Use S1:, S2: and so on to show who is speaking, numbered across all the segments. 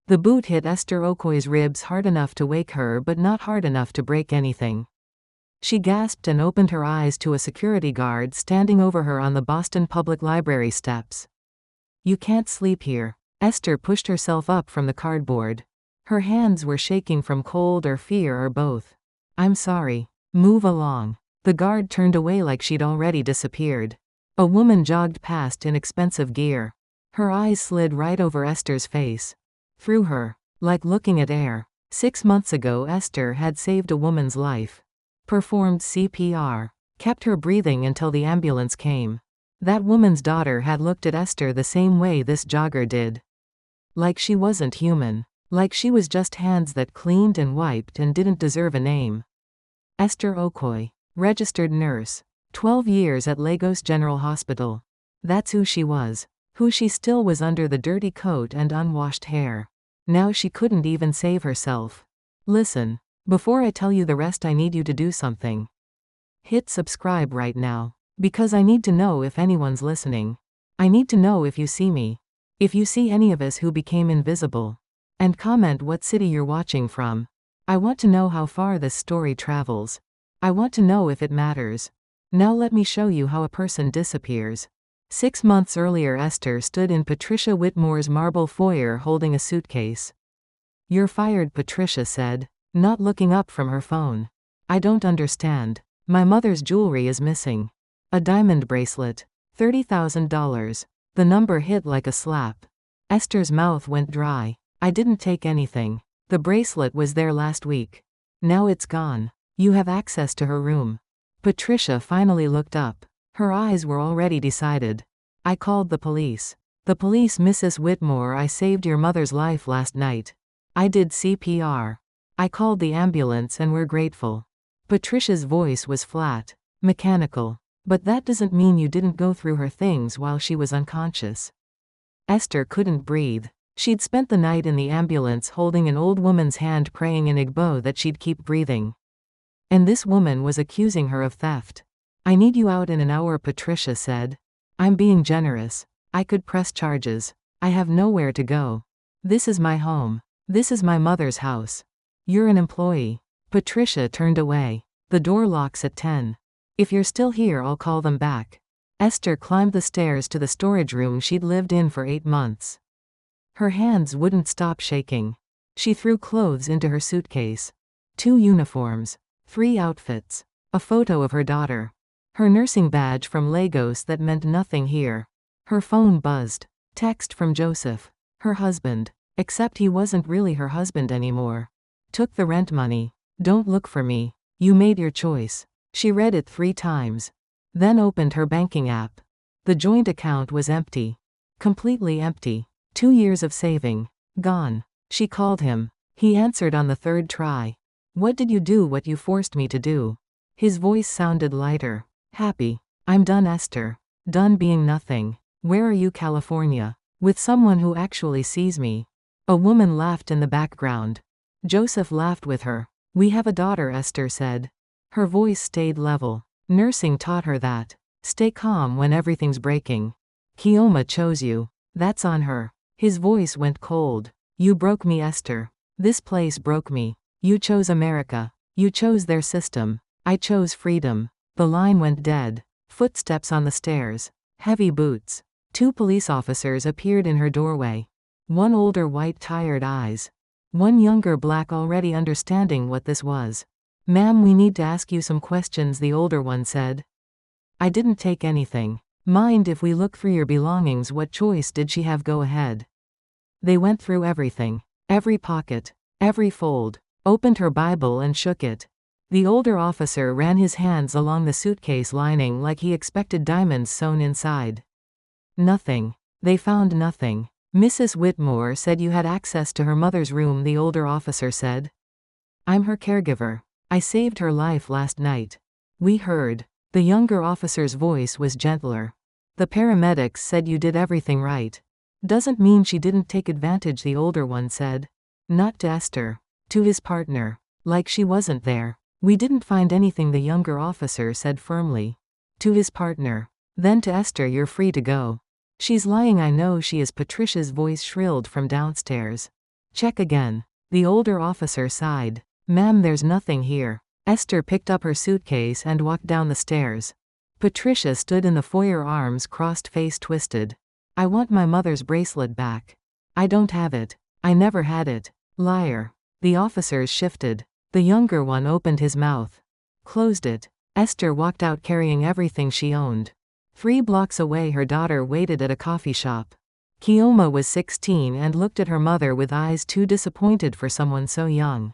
S1: The boot hit Esther Okoye's ribs hard enough to wake her but not hard enough to break anything. She gasped and opened her eyes to a security guard standing over her on the Boston Public Library steps. "You can't sleep here." Esther pushed herself up from the cardboard. Her hands were shaking from cold or fear or both. "I'm sorry. Move along." The guard turned away like she'd already disappeared. A woman jogged past in expensive gear. Her eyes slid right over Esther's face. Through her. Like looking at air. 6 months ago Esther had saved a woman's life. Performed CPR. Kept her breathing until the ambulance came. That woman's daughter had looked at Esther the same way this jogger did. Like she wasn't human. Like she was just hands that cleaned and wiped and didn't deserve a name. Esther Okoye. Registered nurse. 12 years at Lagos General Hospital. That's who she was. Who she still was under the dirty coat and unwashed hair. Now she couldn't even save herself. Listen. Before I tell you the rest I need you to do something. Hit subscribe right now. Because I need to know if anyone's listening. I need to know if you see me. If you see any of us who became invisible. And comment what city you're watching from. I want to know how far this story travels. I want to know if it matters. Now let me show you how a person disappears. 6 months earlier Esther stood in Patricia Whitmore's marble foyer holding a suitcase. "You're fired," Patricia said, not looking up from her phone. "I don't understand. My mother's jewelry is missing. A diamond bracelet. $30,000. The number hit like a slap. Esther's mouth went dry. "I didn't take anything. The bracelet was there last week. Now it's gone. You have access to her room." Patricia finally looked up. Her eyes were already decided. "I called the police. The police, Mrs. Whitmore. I saved your mother's life last night. I did CPR. I called the ambulance and we're grateful." Patricia's voice was flat. Mechanical. "But that doesn't mean you didn't go through her things while she was unconscious." Esther couldn't breathe. She'd spent the night in the ambulance holding an old woman's hand praying in Igbo that she'd keep breathing. And this woman was accusing her of theft. "I need you out in an hour," Patricia said. "I'm being generous. I could press charges. I have nowhere to go. This is my home. This is my mother's house. You're an employee." Patricia turned away. "The door locks at 10. If you're still here I'll call them back." Esther climbed the stairs to the storage room she'd lived in for 8 months. Her hands wouldn't stop shaking. She threw clothes into her suitcase. 2 uniforms. 3 outfits. A photo of her daughter. Her nursing badge from Lagos that meant nothing here. Her phone buzzed. Text from Joseph. Her husband. Except he wasn't really her husband anymore. "Took the rent money. Don't look for me. You made your choice." She read it 3 times. Then opened her banking app. The joint account was empty. Completely empty. 2 years of saving. Gone. She called him. He answered on the 3rd try. "What did you do? What you forced me to do." His voice sounded lighter. Happy. "I'm done, Esther. Done being nothing. Where are you, California? With someone who actually sees me." A woman laughed in the background. Joseph laughed with her. "We have a daughter," Esther said. Her voice stayed level. Nursing taught her that. Stay calm when everything's breaking. "Kioma chose you. That's on her." His voice went cold. "You broke me, Esther. This place broke me. You chose America. You chose their system. I chose freedom." The line went dead. Footsteps on the stairs. Heavy boots. 2 police officers appeared in her doorway. One older white, tired eyes. One younger black, already understanding what this was. "Ma'am, we need to ask you some questions," the older one said. "I didn't take anything. Mind if we look through your belongings? What choice did she have? Go ahead." They went through everything. Every pocket. Every fold. Opened her Bible and shook it. The older officer ran his hands along the suitcase lining like he expected diamonds sewn inside. Nothing. They found nothing. "Mrs. Whitmore said you had access to her mother's room," the older officer said. "I'm her caregiver. I saved her life last night." "We heard." The younger officer's voice was gentler. "The paramedics said you did everything right." "Doesn't mean she didn't take advantage," the older one said. Not to Esther. To his partner. Like she wasn't there. "We didn't find anything," the younger officer said firmly. To his partner. Then to Esther, "You're free to go." "She's lying, I know she is," Patricia's voice shrilled from downstairs. Check again. The older officer sighed. Ma'am, there's nothing here. Esther picked up her suitcase and walked down the stairs. Patricia stood in the foyer, arms crossed, face twisted. I want my mother's bracelet back. I don't have it. I never had it. Liar. The officers shifted. The younger one opened his mouth. Closed it. Esther walked out carrying everything she owned. 3 blocks away, her daughter waited at a coffee shop. Kioma was 16 and looked at her mother with eyes too disappointed for someone so young.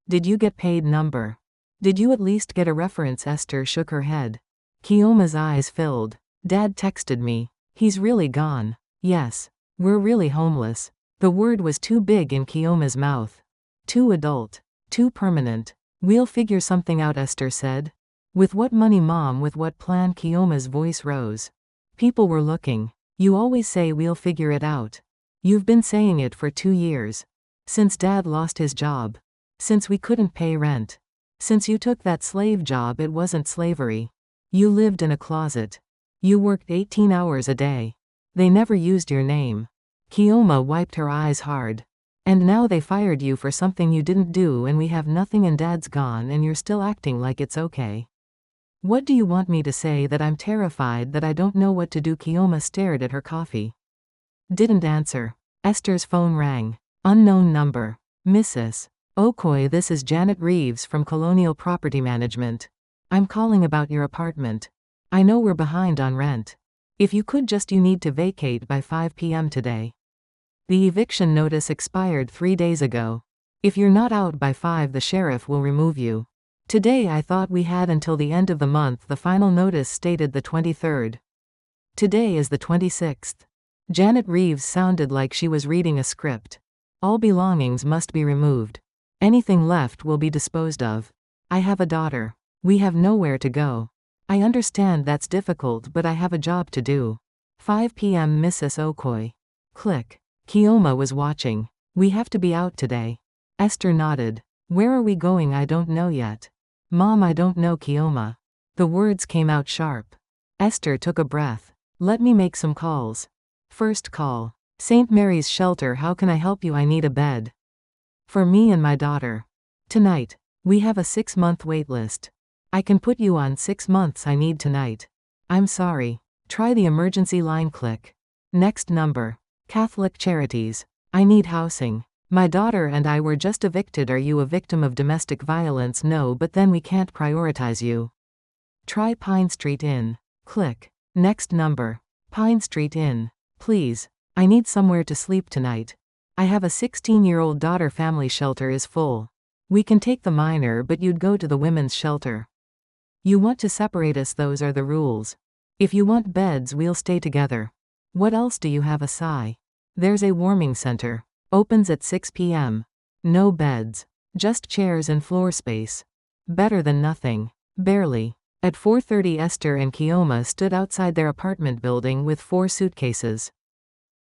S1: Did you get paid? Number. Did you at least get a reference? Esther shook her head. Kioma's eyes filled. Dad texted me. He's really gone. Yes. We're really homeless. The word was too big in Kioma's mouth. Too adult. Too permanent. We'll figure something out, Esther said. With what money, Mom? With what plan? Kioma's voice rose. People were looking. You always say we'll figure it out. You've been saying it for 2 years. Since Dad lost his job. Since we couldn't pay rent. Since you took that slave job. It wasn't slavery. You lived in a closet. You worked 18 hours a day. They never used your name. Kioma wiped her eyes hard. And now they fired you for something you didn't do, and we have nothing, and Dad's gone, and you're still acting like it's okay. What do you want me to say? That I'm terrified, that I don't know what to do? Kioma stared at her coffee. Didn't answer. Esther's phone rang. Unknown number. Mrs. Okoye, this is Janet Reeves from Colonial Property Management. I'm calling about your apartment. I know we're behind on rent. If you could just, you need to vacate by 5 p.m. today. The eviction notice expired 3 days ago. If you're not out by 5, the sheriff will remove you. Today I thought we had until the end of the month. The final notice stated the 23rd. Today is the 26th. Janet Reeves sounded like she was reading a script. All belongings must be removed. Anything left will be disposed of. I have a daughter. We have nowhere to go. I understand that's difficult, but I have a job to do. 5 p.m. Mrs. Okoye. Click. Kioma was watching. We have to be out today. Esther nodded. Where are we going? I don't know yet. Mom, I don't know. Kioma. The words came out sharp. Esther took a breath. Let me make some calls. First call. St. Mary's Shelter. How can I help you? I need a bed. For me and my daughter. Tonight. We have a 6-month wait list. I can put you on 6 months. I need tonight. I'm sorry. Try the emergency line. Click. Next number. Catholic Charities. I need housing. My daughter and I were just evicted. Are you a victim of domestic violence? No, but then we can't prioritize you. Try Pine Street Inn. Click. Next number. Pine Street Inn. Please. I need somewhere to sleep tonight. I have a 16-year-old daughter. Family shelter is full. We can take the minor, but you'd go to the women's shelter. You want to separate us? Those are the rules. If you want beds, we'll stay together. What else do you have? A sigh. There's a warming center. Opens at 6 p.m. No beds. Just chairs and floor space. Better than nothing. Barely. At 4:30, Esther and Kioma stood outside their apartment building with 4 suitcases.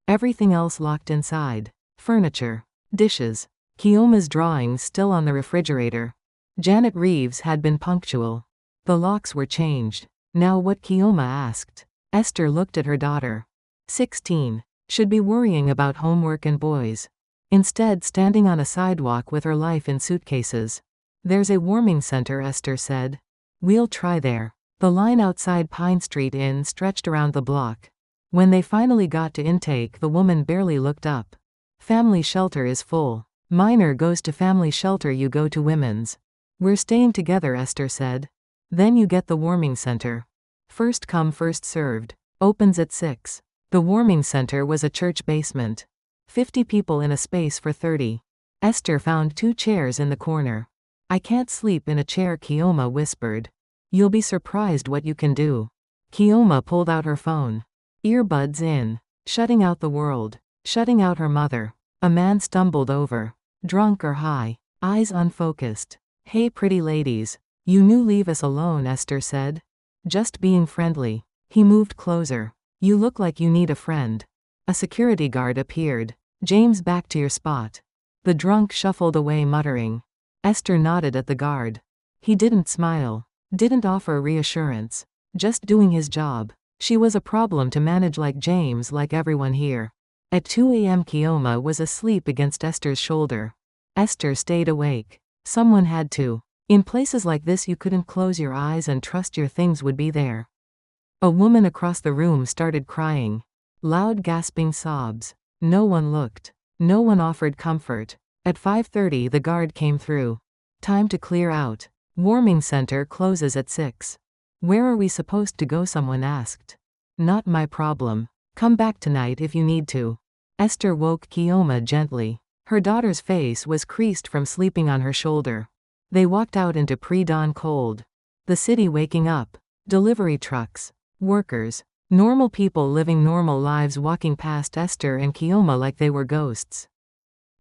S1: Everything else locked inside. Furniture. Dishes. Kioma's drawings still on the refrigerator. Janet Reeves had been punctual. The locks were changed. Now what? Kioma asked. Esther looked at her daughter. 16. Should be worrying about homework and boys. Instead, standing on a sidewalk with her life in suitcases. There's a warming center, Esther said. We'll try there. The line outside Pine Street Inn stretched around the block. When they finally got to intake, the woman barely looked up. Family shelter is full. Minor goes to family shelter, you go to women's. We're staying together, Esther said. Then you get the warming center. First come, first served. Opens at 6. The warming center was a church basement. 50 people in a space for 30. Esther found 2 chairs in the corner. I can't sleep in a chair, Kioma whispered. You'll be surprised what you can do. Kioma pulled out her phone. Earbuds in. Shutting out the world. Shutting out her mother. A man stumbled over. Drunk or high. Eyes unfocused. Hey pretty ladies. You knew. Leave us alone, Esther said. Just being friendly. He moved closer. You look like you need a friend. A security guard appeared. James, back to your spot. The drunk shuffled away muttering. Esther nodded at the guard. He didn't smile. Didn't offer reassurance. Just doing his job. She was a problem to manage, like James, like everyone here. At 2 a.m. Kioma was asleep against Esther's shoulder. Esther stayed awake. Someone had to. In places like this you couldn't close your eyes and trust your things would be there. A woman across the room started crying. Loud gasping sobs. No one looked. No one offered comfort. At 5:30 the guard came through. Time to clear out. Warming center closes at 6. Where are we supposed to go? Someone asked. Not my problem. Come back tonight if you need to. Esther woke Kioma gently. Her daughter's face was creased from sleeping on her shoulder. They walked out into pre-dawn cold. The city waking up. Delivery trucks. Workers. Normal people living normal lives walking past Esther and Kioma like they were ghosts.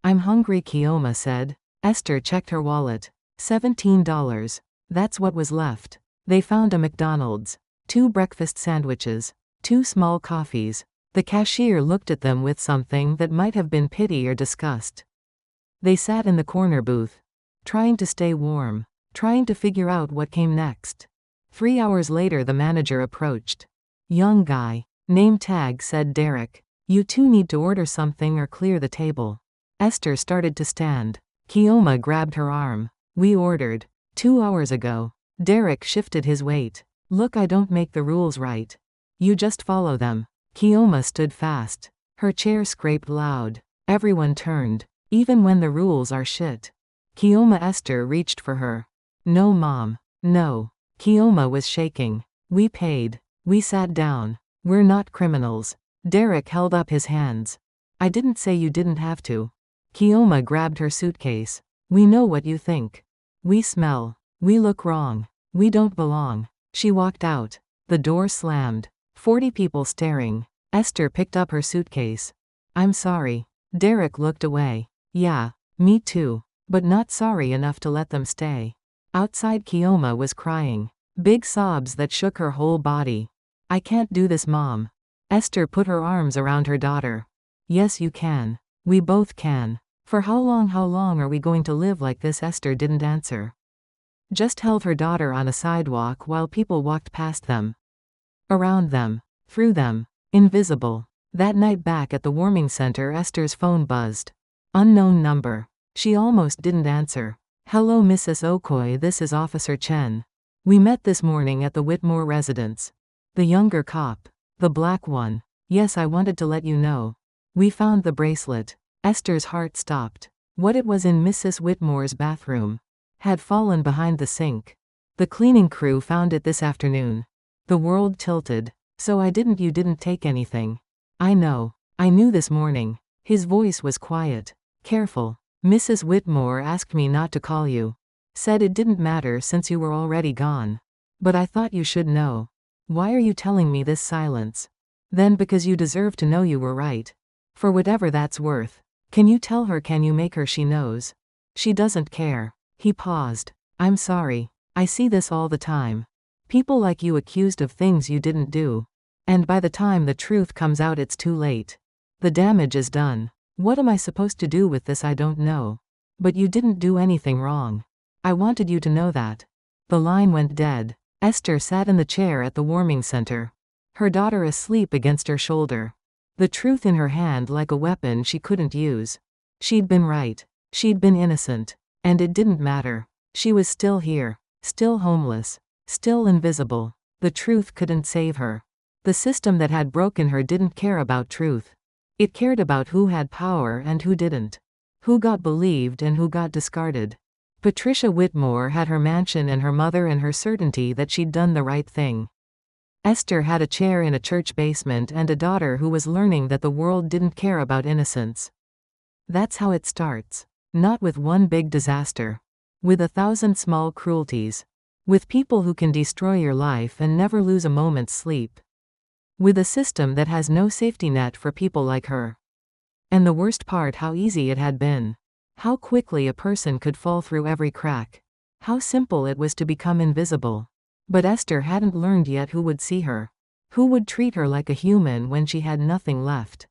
S1: I'm hungry, Kioma said. Esther checked her wallet. $17. That's what was left. They found a McDonald's. 2 breakfast sandwiches. 2 small coffees. The cashier looked at them with something that might have been pity or disgust. They sat in the corner booth. Trying to stay warm. Trying to figure out what came next. 3 hours later the manager approached. Young guy. Name tag said Derek. You two need to order something or clear the table. Esther started to stand. Kioma grabbed her arm. We ordered. 2 hours ago. Derek shifted his weight. Look, I don't make the rules, right? You just follow them. Kioma stood fast. Her chair scraped loud. Everyone turned. Even when the rules are shit. Kioma. Esther reached for her. No, Mom. No. Kioma was shaking. We paid. We sat down. We're not criminals. Derek held up his hands. I didn't say you didn't have to. Kioma grabbed her suitcase. We know what you think. We smell. We look wrong. We don't belong. She walked out. The door slammed. 40 people staring. Esther picked up her suitcase. I'm sorry. Derek looked away. Yeah, me too. But not sorry enough to let them stay. Outside Kioma was crying. Big sobs that shook her whole body. I can't do this, Mom. Esther put her arms around her daughter. Yes, you can. We both can. For how long are we going to live like this? Esther didn't answer. Just held her daughter on a sidewalk while people walked past them. Around them. Through them. Invisible. That night back at the warming center Esther's phone buzzed. Unknown number. She almost didn't answer. Hello Mrs. Okoye, this is Officer Chen. We met this morning at the Whitmore residence. The younger cop. The black one. Yes, I wanted to let you know. We found the bracelet. Esther's heart stopped. What it was in Mrs. Whitmore's bathroom. Had fallen behind the sink. The cleaning crew found it this afternoon. The world tilted. So you didn't take anything. I know. I knew this morning. His voice was quiet. Careful. Mrs. Whitmore asked me not to call you. Said it didn't matter since you were already gone. But I thought you should know. Why are you telling me this? Silence. Then because you deserve to know you were right. For whatever that's worth. Can you tell her? Can you make her? She knows. She doesn't care. He paused. I'm sorry. I see this all the time. People like you accused of things you didn't do. And by the time the truth comes out it's too late. The damage is done. What am I supposed to do with this? I don't know. But you didn't do anything wrong. I wanted you to know that. The line went dead. Esther sat in the chair at the warming center. Her daughter asleep against her shoulder. The truth in her hand like a weapon she couldn't use. She'd been right. She'd been innocent. And it didn't matter. She was still here. Still homeless. Still invisible. The truth couldn't save her. The system that had broken her didn't care about truth. It cared about who had power and who didn't. Who got believed and who got discarded. Patricia Whitmore had her mansion and her mother and her certainty that she'd done the right thing. Esther had a chair in a church basement and a daughter who was learning that the world didn't care about innocence. That's how it starts. Not with one big disaster. With 1,000 small cruelties. With people who can destroy your life and never lose a moment's sleep. With a system that has no safety net for people like her. And the worst part, how easy it had been. How quickly a person could fall through every crack. How simple it was to become invisible. But Esther hadn't learned yet who would see her. Who would treat her like a human when she had nothing left.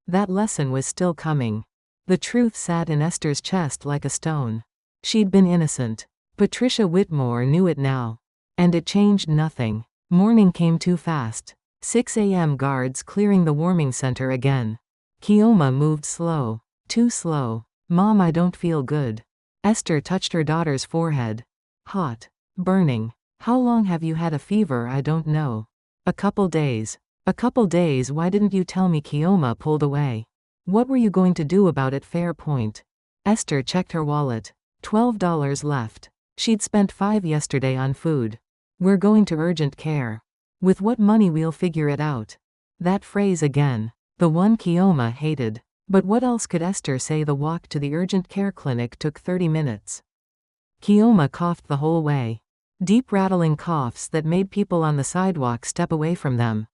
S1: That lesson was still coming. The truth sat in Esther's chest like a stone. She'd been innocent. Patricia Whitmore knew it now. And it changed nothing. Morning came too fast. 6 a.m. guards clearing the warming center again. Kioma moved slow. Too slow. Mom, I don't feel good. Esther touched her daughter's forehead. Hot. Burning. How long have you had a fever? I don't know. A couple days. A couple days. Why didn't you tell me? Kioma pulled away. What were you going to do about it? Fair point. Esther checked her wallet. $12 left. She'd spent $5 yesterday on food. We're going to urgent care. With what money? We'll figure it out. That phrase again. The one Kioma hated. But what else could Esther say? The walk to the urgent care clinic took 30 minutes. Kioma coughed the whole way. Deep rattling coughs that made people on the sidewalk step away from them.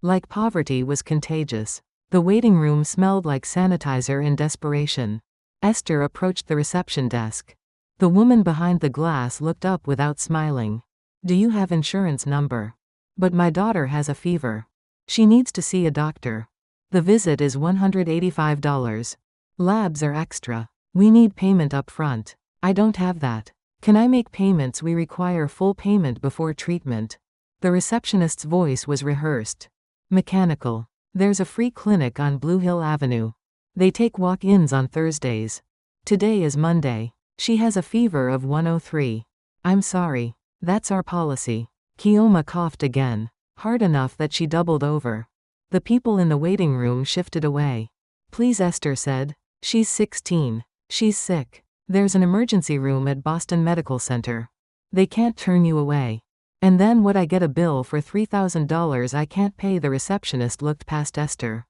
S1: Like poverty was contagious. The waiting room smelled like sanitizer in desperation. Esther approached the reception desk. The woman behind the glass looked up without smiling. Do you have insurance number? But my daughter has a fever. She needs to see a doctor. The visit is $185. Labs are extra. We need payment up front. I don't have that. Can I make payments? We require full payment before treatment. The receptionist's voice was rehearsed. Mechanical. There's a free clinic on Blue Hill Avenue. They take walk-ins on Thursdays. Today is Monday. She has a fever of 103. I'm sorry. That's our policy. Kioma coughed again. Hard enough that she doubled over. The people in the waiting room shifted away. Please, Esther said. She's 16. She's sick. There's an emergency room at Boston Medical Center. They can't turn you away. And then what? I get a bill for $3,000 I can't pay. The receptionist looked past Esther.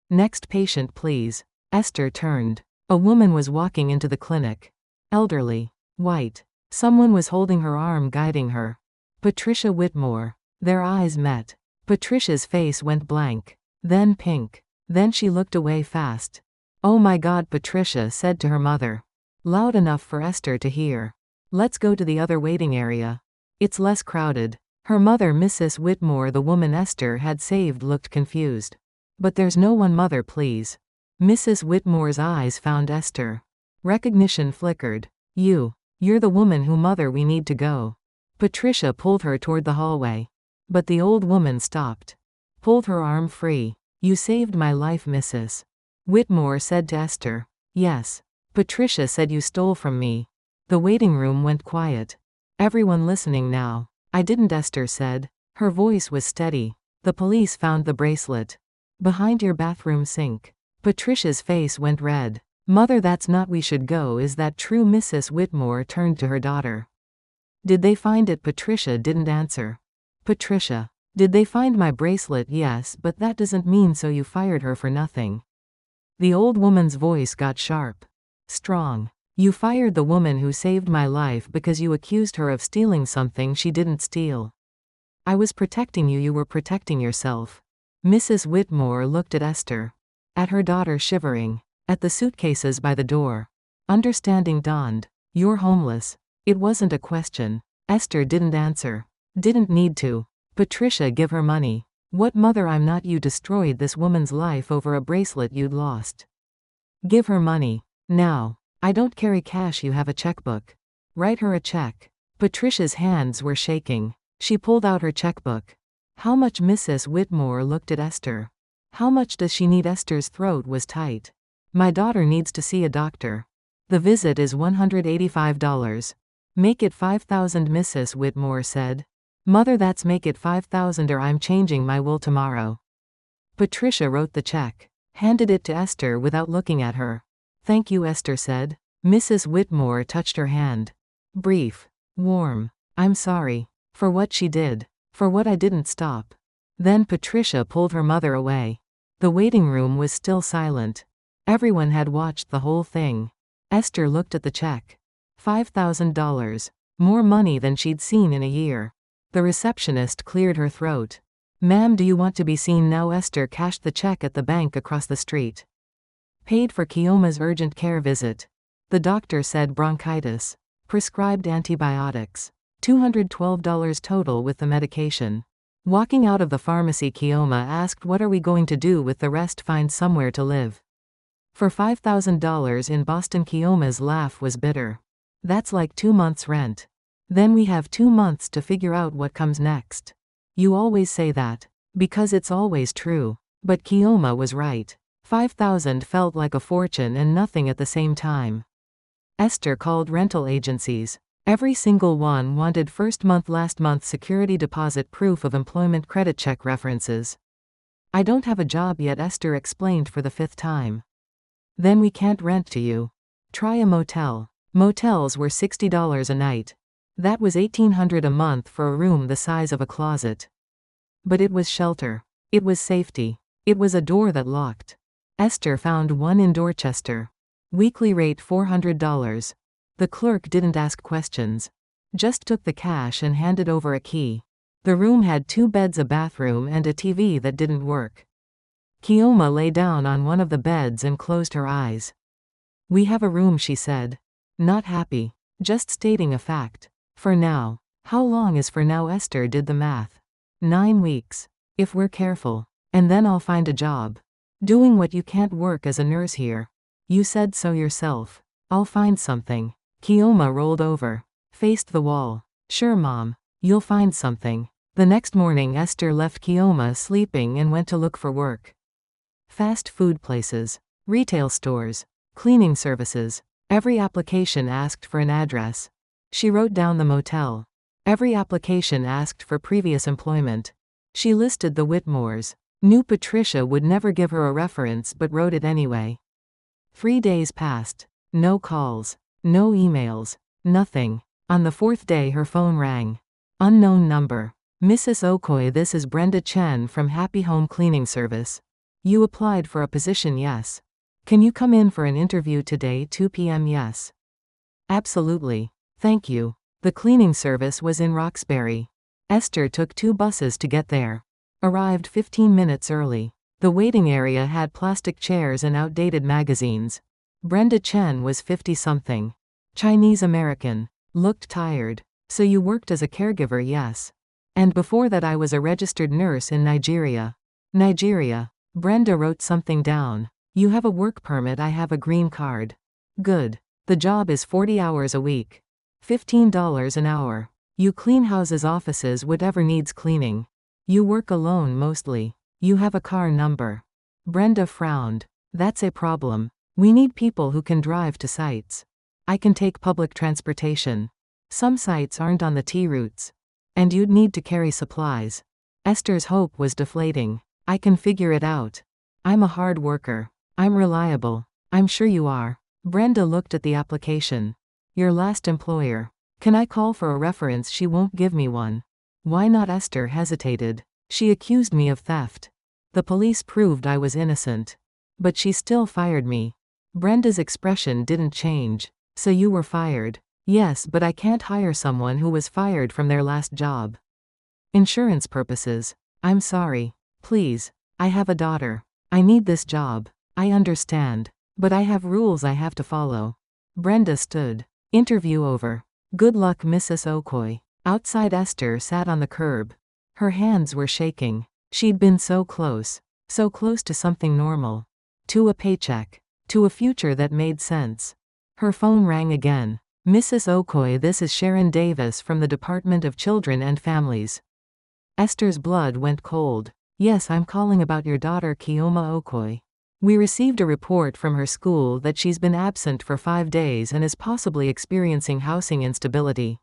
S1: Next patient, please. Esther turned. A woman was walking into the clinic. Elderly. White. Someone was holding her arm, guiding her. Patricia Whitmore. Their eyes met. Patricia's face went blank. Then pink. Then she looked away fast. Oh my God, Patricia said to her mother. Loud enough for Esther to hear. Let's go to the other waiting area. It's less crowded. Her mother, Mrs. Whitmore, the woman Esther had saved, looked confused. But there's no one. Mother, please. Mrs. Whitmore's eyes found Esther. Recognition flickered. You're the woman who. Mother, we need to go. Patricia pulled her toward the hallway. But the old woman stopped. Pulled her arm free. You saved my life, Mrs. Whitmore said to Esther. Yes. Patricia said. You stole from me. The waiting room went quiet. Everyone listening now. I didn't, Esther said. Her voice was steady. The police found the bracelet. Behind your bathroom sink. Patricia's face went red. Mother, that's not. We should go. Is that true? Mrs. Whitmore turned to her daughter. Did they find it? Patricia didn't answer. Patricia. Did they find my bracelet? Yes, but that doesn't mean so. You fired her for nothing. The old woman's voice got sharp. Strong. You fired the woman who saved my life because you accused her of stealing something she didn't steal. I was protecting you. You were protecting yourself. Mrs. Whitmore looked at Esther. At her daughter, shivering. At the suitcases by the door. Understanding dawned. You're homeless. It wasn't a question. Esther didn't answer. Didn't need to. Patricia, give her money. What? Mother, I'm not. You destroyed this woman's life over a bracelet you'd lost. Give her money. Now. I don't carry cash. You have a checkbook. Write her a check. Patricia's hands were shaking. She pulled out her checkbook. How much? Mrs. Whitmore looked at Esther. How much does she need? Esther's throat was tight. My daughter needs to see a doctor. The visit is $185. Make it $5,000, Mrs. Whitmore said. Mother, that's make it $5,000 or I'm changing my will tomorrow. Patricia wrote the check. Handed it to Esther without looking at her. Thank you, Esther said. Mrs. Whitmore touched her hand. Brief. Warm. I'm sorry. For what she did. For what I didn't stop. Then Patricia pulled her mother away. The waiting room was still silent. Everyone had watched the whole thing. Esther looked at the check. $5,000. More money than she'd seen in a year. The receptionist cleared her throat. Ma'am, do you want to be seen now? Esther cashed the check at the bank across the street. Paid for Kioma's urgent care visit. The doctor said bronchitis. Prescribed antibiotics. $212 total with the medication. Walking out of the pharmacy, Kioma asked, what are we going to do with the rest? Find somewhere to live. For $5,000 in Boston. Kioma's laugh was bitter. That's like 2 months' rent. Then we have 2 months to figure out what comes next. You always say that. Because it's always true. But Kioma was right. $5,000 felt like a fortune and nothing at the same time. Esther called rental agencies. Every single one wanted first month last month security deposit proof of employment credit check references. I don't have a job yet, Esther explained for the 5th time. Then we can't rent to you. Try a motel. Motels were $60 a night. That was $1,800 a month for a room the size of a closet. But it was shelter. It was safety. It was a door that locked. Esther found one in Dorchester. Weekly rate $400. The clerk didn't ask questions. Just took the cash and handed over a key. The room had 2 beds, a bathroom, and a TV that didn't work. Kioma lay down on one of the beds and closed her eyes. We have a room, she said. Not happy. Just stating a fact. For now. How long is for now? Esther did the math. 9 weeks. If we're careful. And then I'll find a job. Doing what you can't work as a nurse here. You said so yourself. I'll find something. Kioma rolled over. Faced the wall. Sure, Mom. You'll find something. The next morning Esther left Kioma sleeping and went to look for work. Fast food places. Retail stores. Cleaning services. Every application asked for an address. She wrote down the motel. Every application asked for previous employment. She listed the Whitmores. Knew Patricia would never give her a reference but wrote it anyway. 3 days passed. No calls. No emails. Nothing. On the 4th day her phone rang. Unknown number. Mrs. Okoye, this is Brenda Chen from Happy Home Cleaning Service. You applied for a position, yes. Can you come in for an interview today 2 p.m. Yes. Absolutely. Thank you. The cleaning service was in Roxbury. Esther took 2 buses to get there. Arrived 15 minutes early. The waiting area had plastic chairs and outdated magazines. Brenda Chen was 50-something. Chinese American. Looked tired. So you worked as a caregiver, yes. And before that I was a registered nurse in Nigeria. Nigeria. Brenda wrote something down. You have a work permit, I have a green card. Good. The job is 40 hours a week. $15 an hour. You clean houses, offices, whatever needs cleaning. You work alone mostly. You have a car number. Brenda frowned. That's a problem. We need people who can drive to sites. I can take public transportation. Some sites aren't on the T routes. And you'd need to carry supplies. Esther's hope was deflating. I can figure it out. I'm a hard worker. I'm reliable. I'm sure you are. Brenda looked at the application. Your last employer. Can I call for a reference? She won't give me one. Why not? Esther hesitated. She accused me of theft. The police proved I was innocent. But she still fired me. Brenda's expression didn't change. So you were fired? Yes, but I can't hire someone who was fired from their last job. Insurance purposes. I'm sorry. Please. I have a daughter. I need this job. I understand. But I have rules I have to follow. Brenda stood. Interview over. Good luck, Mrs. Okoye. Outside, Esther sat on the curb. Her hands were shaking. She'd been so close. So close to something normal. To a paycheck. To a future that made sense. Her phone rang again. Mrs. Okoye, this is Sharon Davis from the Department of Children and Families. Esther's blood went cold. Yes, I'm calling about your daughter Kioma Okoye. We received a report from her school that she's been absent for 5 days and is possibly experiencing housing instability.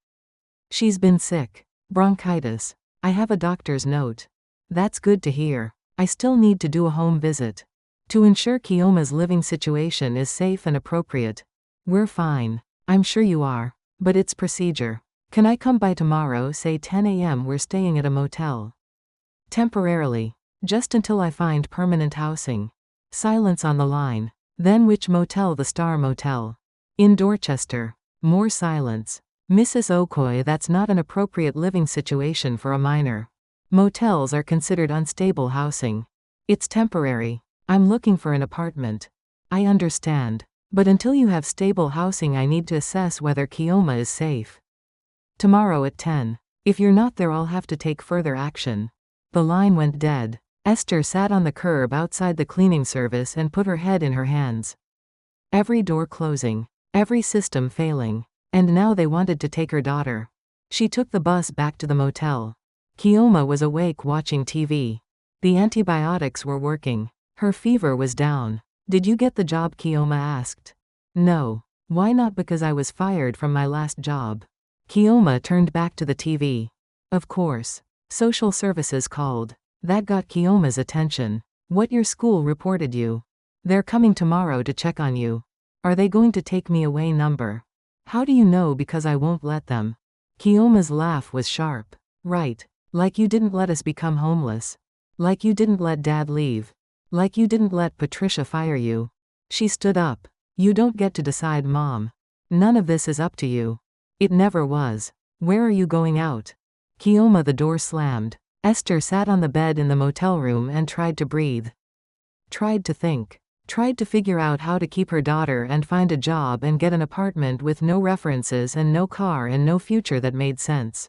S1: She's been sick. Bronchitis. I have a doctor's note. That's good to hear. I still need to do a home visit. To ensure Kioma's living situation is safe and appropriate. We're fine. I'm sure you are. But it's procedure. Can I come by tomorrow, say 10 a.m.? We're staying at a motel. Temporarily. Just until I find permanent housing. Silence on the line. Then which motel? The Star Motel. In Dorchester. More silence. Mrs. Okoye, that's not an appropriate living situation for a minor. Motels are considered unstable housing. It's temporary. I'm looking for an apartment. I understand. But until you have stable housing, I need to assess whether Kioma is safe. Tomorrow at 10. If you're not there, I'll have to take further action. The line went dead. Esther sat on the curb outside the cleaning service and put her head in her hands. Every door closing. Every system failing. And now they wanted to take her daughter. She took the bus back to the motel. Kioma was awake watching TV. The antibiotics were working. Her fever was down. Did you get the job? Kioma asked. No. Why not? Because I was fired from my last job. Kioma turned back to the TV. Of course. Social services called. That got Kioma's attention. What your school reported you? They're coming tomorrow to check on you. Are they going to take me away? Number. How do you know? Because I won't let them. Kioma's laugh was sharp. Right. Like you didn't let us become homeless. Like you didn't let Dad leave. Like you didn't let Patricia fire you. She stood up. You don't get to decide, Mom. None of this is up to you. It never was. Where are you going out? Kioma. The door slammed. Esther sat on the bed in the motel room and tried to breathe. Tried to think. Tried to figure out how to keep her daughter and find a job and get an apartment with no references and no car and no future that made sense.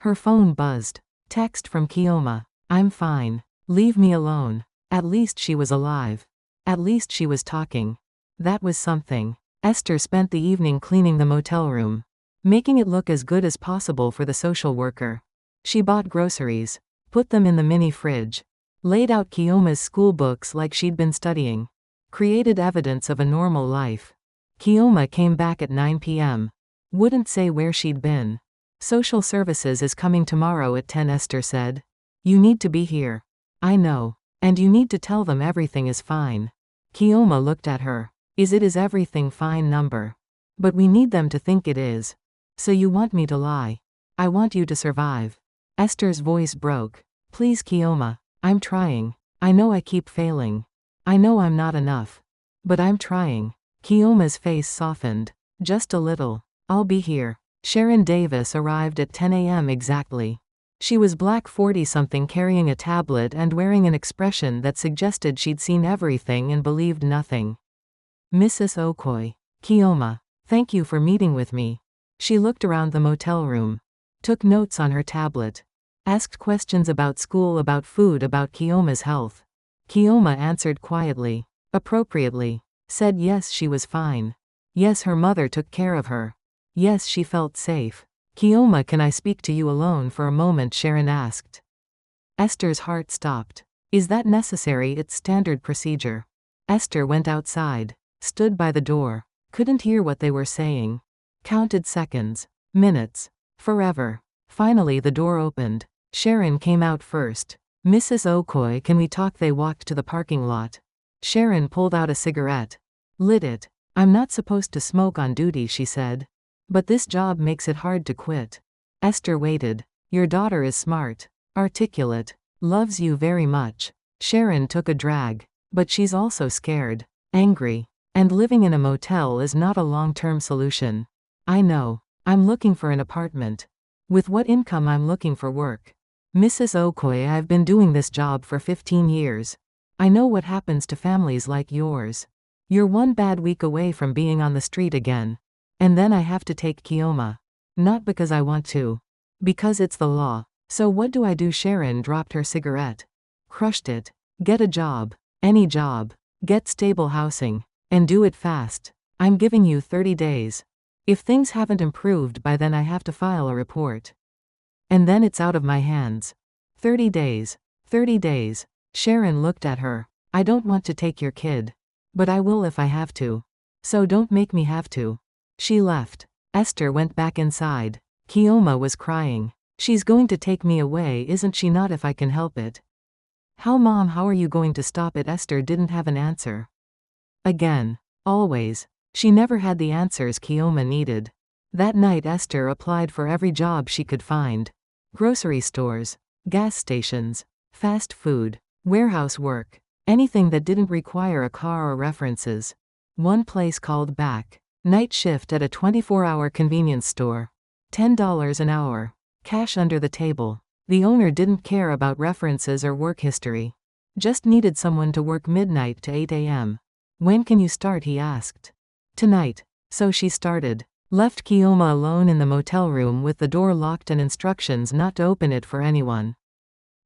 S1: Her phone buzzed. Text from Kioma. I'm fine. Leave me alone. At least she was alive. At least she was talking. That was something. Esther spent the evening cleaning the motel room, making it look as good as possible for the social worker. She bought groceries, put them in the mini fridge, laid out Kioma's school books like she'd been studying, created evidence of a normal life. Kioma came back at 9 p.m. Wouldn't say where she'd been. Social services is coming tomorrow at 10, Esther said. You need to be here. I know. And you need to tell them everything is fine. Kioma looked at her. Is everything fine? Number. But we need them to think it is. So you want me to lie? I want you to survive. Esther's voice broke. Please, Kioma. I'm trying. I know I keep failing. I know I'm not enough. But I'm trying. Kioma's face softened. Just a little. I'll be here. Sharon Davis arrived at 10 a.m. exactly. She was black 40-something, carrying a tablet and wearing an expression that suggested she'd seen everything and believed nothing. Mrs. Okoye. Kioma. Thank you for meeting with me. She looked around the motel room. Took notes on her tablet. Asked questions about school, about food, about Kioma's health. Kioma answered quietly. Appropriately. Said yes, she was fine. Yes, her mother took care of her. Yes, she felt safe. Kioma, can I speak to you alone for a moment? Sharon asked. Esther's heart stopped. Is that necessary? It's standard procedure. Esther went outside. Stood by the door. Couldn't hear what they were saying. Counted seconds. Minutes. Forever. Finally the door opened. Sharon came out first. Mrs. Okoye, can we talk? They walked to the parking lot. Sharon pulled out a cigarette. Lit it. I'm not supposed to smoke on duty, she said. But this job makes it hard to quit. Esther waited. Your daughter is smart. Articulate. Loves you very much. Sharon took a drag. But she's also scared. Angry. And living in a motel is not a long-term solution. I know. I'm looking for an apartment. With what income? I'm looking for work. Mrs. Okoye, I've been doing this job for 15 years. I know what happens to families like yours. You're one bad week away from being on the street again. And then I have to take Kioma. Not because I want to. Because it's the law. So what do I do? Sharon dropped her cigarette. Crushed it. Get a job. Any job. Get stable housing. And do it fast. I'm giving you 30 days. If things haven't improved by then, I have to file a report. And then it's out of my hands. 30 days. 30 days. Sharon looked at her. I don't want to take your kid. But I will if I have to. So don't make me have to. She left. Esther went back inside. Kioma was crying. She's going to take me away, isn't she? Not if I can help it. How, Mom? How are you going to stop it? Esther didn't have an answer. Again. Always. She never had the answers Kioma needed. That night Esther applied for every job she could find. Grocery stores. Gas stations. Fast food. Warehouse work. Anything that didn't require a car or references. One place called back. Night shift at a 24-hour convenience store. $10 an hour. Cash under the table. The owner didn't care about references or work history. Just needed someone to work midnight to 8 a.m. When can you start? He asked. Tonight. So she started. Left Kioma alone in the motel room with the door locked and instructions not to open it for anyone.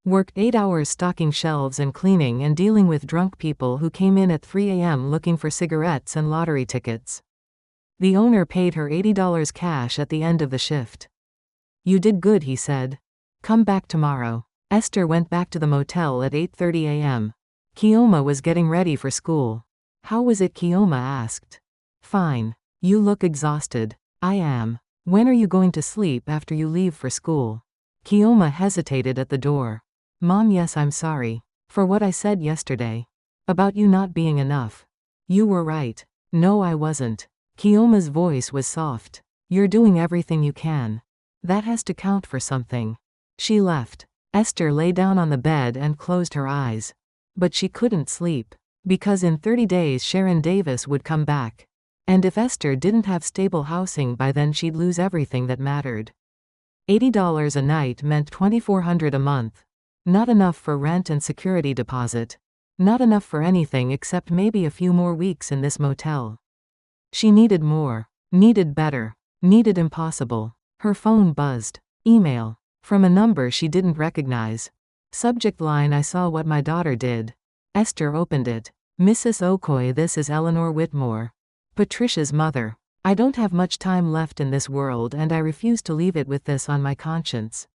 S1: Worked 8 hours stocking shelves and cleaning and dealing with drunk people who came in at 3 a.m. looking for cigarettes and lottery tickets. The owner paid her $80 cash at the end of the shift. You did good, he said. Come back tomorrow. Esther went back to the motel at 8:30 a.m. Kioma was getting ready for school. How was it? Kioma asked. Fine. You look exhausted. I am. When are you going to sleep after you leave for school? Kioma hesitated at the door. Mom, yes, I'm sorry. For what I said yesterday. About you not being enough. You were right. No, I wasn't. Kioma's voice was soft. You're doing everything you can. That has to count for something. She left. Esther lay down on the bed and closed her eyes. But she couldn't sleep. Because in 30 days Sharon Davis would come back. And if Esther didn't have stable housing by then, she'd lose everything that mattered. $80 a night meant $2,400 a month. Not enough for rent and security deposit. Not enough for anything except maybe a few more weeks in this motel. She needed more. Needed better. Needed impossible. Her phone buzzed. Email. From a number she didn't recognize. Subject line: I saw what my daughter did. Esther opened it. Mrs. Okoye, this is Eleanor Whitmore. Patricia's mother. I don't have much time left in this world and I refuse to leave it with this on my conscience.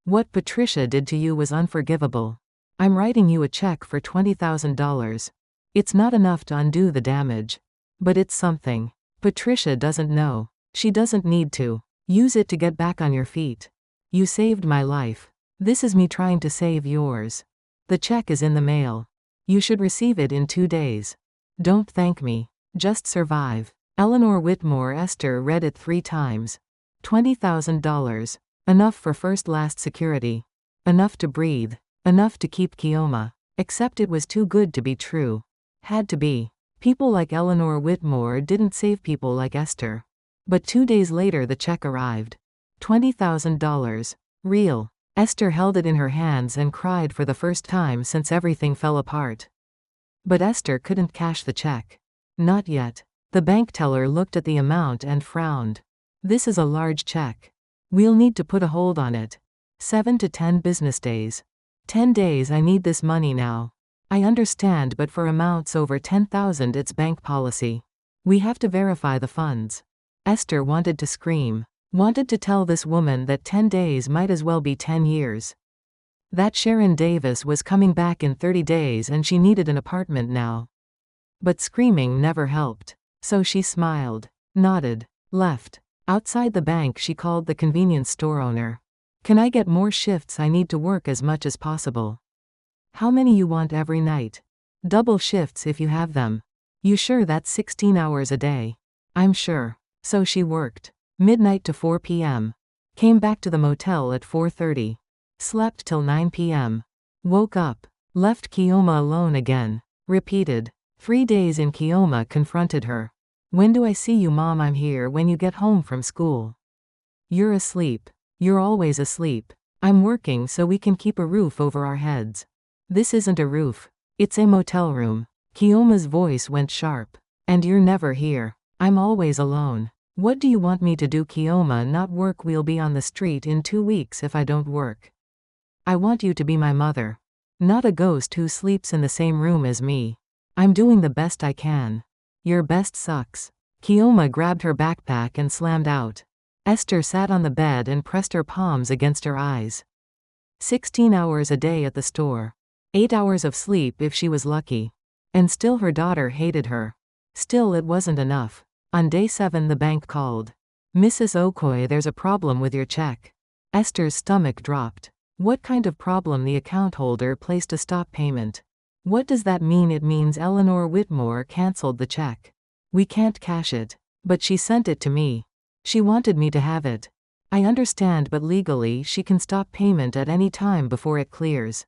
S1: What Patricia did to you was unforgivable. I'm writing you a check for $20,000. It's not enough to undo the damage. But it's something. Patricia doesn't know. She doesn't need to. Use it to get back on your feet. You saved my life. This is me trying to save yours. The check is in the mail. You should receive it in 2 days. Don't thank me. Just survive. Eleanor Whitmore. Esther read it 3 times. $20,000. Enough for last security. Enough to breathe. Enough to keep Kioma. Except it was too good to be true. Had to be. People like Eleanor Whitmore didn't save people like Esther. But 2 days later the check arrived. $20,000. Real. Esther held it in her hands and cried for the first time since everything fell apart. But Esther couldn't cash the check. Not yet. The bank teller looked at the amount and frowned. This is a large check. We'll need to put a hold on it. 7 to 10 business days. 10 days. I need this money now. I understand, but for amounts over $10,000 it's bank policy. We have to verify the funds. Esther wanted to scream. Wanted to tell this woman that 10 days might as well be 10 years. That Sharon Davis was coming back in 30 days and she needed an apartment now. But screaming never helped. So she smiled, nodded, left. Outside the bank she called the convenience store owner. Can I get more shifts? I need to work as much as possible. How many you want every night? Double shifts if you have them. You sure that's 16 hours a day? I'm sure. So she worked. Midnight to 4 p.m. Came back to the motel at 4:30. Slept till 9 p.m. Woke up. Left Kioma alone again. Repeated. 3 days in. Kioma confronted her. When do I see you, Mom? I'm here when you get home from school. You're asleep. You're always asleep. I'm working so we can keep a roof over our heads. This isn't a roof. It's a motel room. Kioma's voice went sharp. And you're never here. I'm always alone. What do you want me to do? Kioma, not work. We'll be on the street in 2 weeks if I don't work. I want you to be my mother. Not a ghost who sleeps in the same room as me. I'm doing the best I can. Your best sucks. Kioma grabbed her backpack and slammed out. Esther sat on the bed and pressed her palms against her eyes. 16 hours a day at the store. 8 hours of sleep if she was lucky. And still her daughter hated her. Still it wasn't enough. On day 7 the bank called. Mrs. Okoye, there's a problem with your check. Esther's stomach dropped. What kind of problem? The account holder placed a stop payment. What does that mean? It means Eleanor Whitmore canceled the check. We can't cash it. But she sent it to me. She wanted me to have it. I understand, but legally she can stop payment at any time before it clears.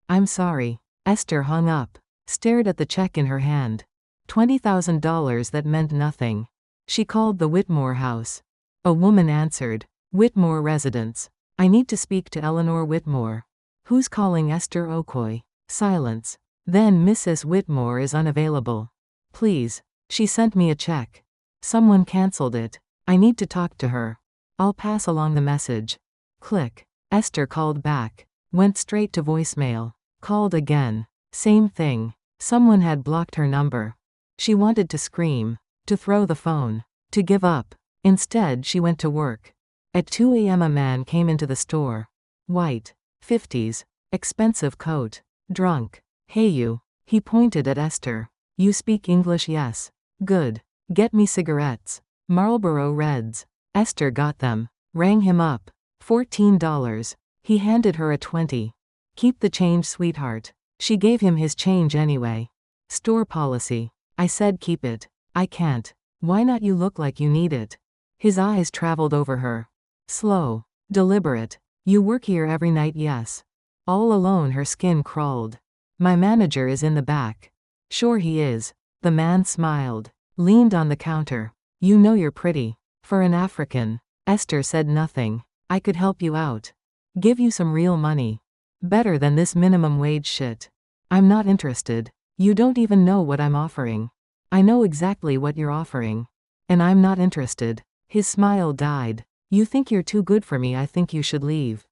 S1: I'm sorry. Esther hung up. Stared at the check in her hand. $20,000 that meant nothing. She called the Whitmore house. A woman answered. Whitmore residence. I need to speak to Eleanor Whitmore. Who's calling? Esther Okoye. Silence. Then Mrs. Whitmore is unavailable. Please. She sent me a check. Someone canceled it. I need to talk to her. I'll pass along the message. Click. Esther called back. Went straight to voicemail. Called again. Same thing. Someone had blocked her number. She wanted to scream, to throw the phone, to give up. Instead she went to work. At 2 a.m. a man came into the store. White. 50s. Expensive coat. Drunk. Hey you. He pointed at Esther. You speak English, yes. Good. Get me cigarettes. Marlboro Reds. Esther got them. Rang him up. $14. He handed her a 20. Keep the change, sweetheart. She gave him his change anyway. Store policy. I said keep it. I can't. Why not? You look like you need it. His eyes traveled over her. Slow. Deliberate. You work here every night, yes. All alone. Her skin crawled. My manager is in the back. Sure he is. The man smiled. Leaned on the counter. You know you're pretty. For an African. Esther said nothing. I could help you out. Give you some real money. Better than this minimum wage shit. I'm not interested. You don't even know what I'm offering. I know exactly what you're offering. And I'm not interested. His smile died. You think you're too good for me. I think you should leave.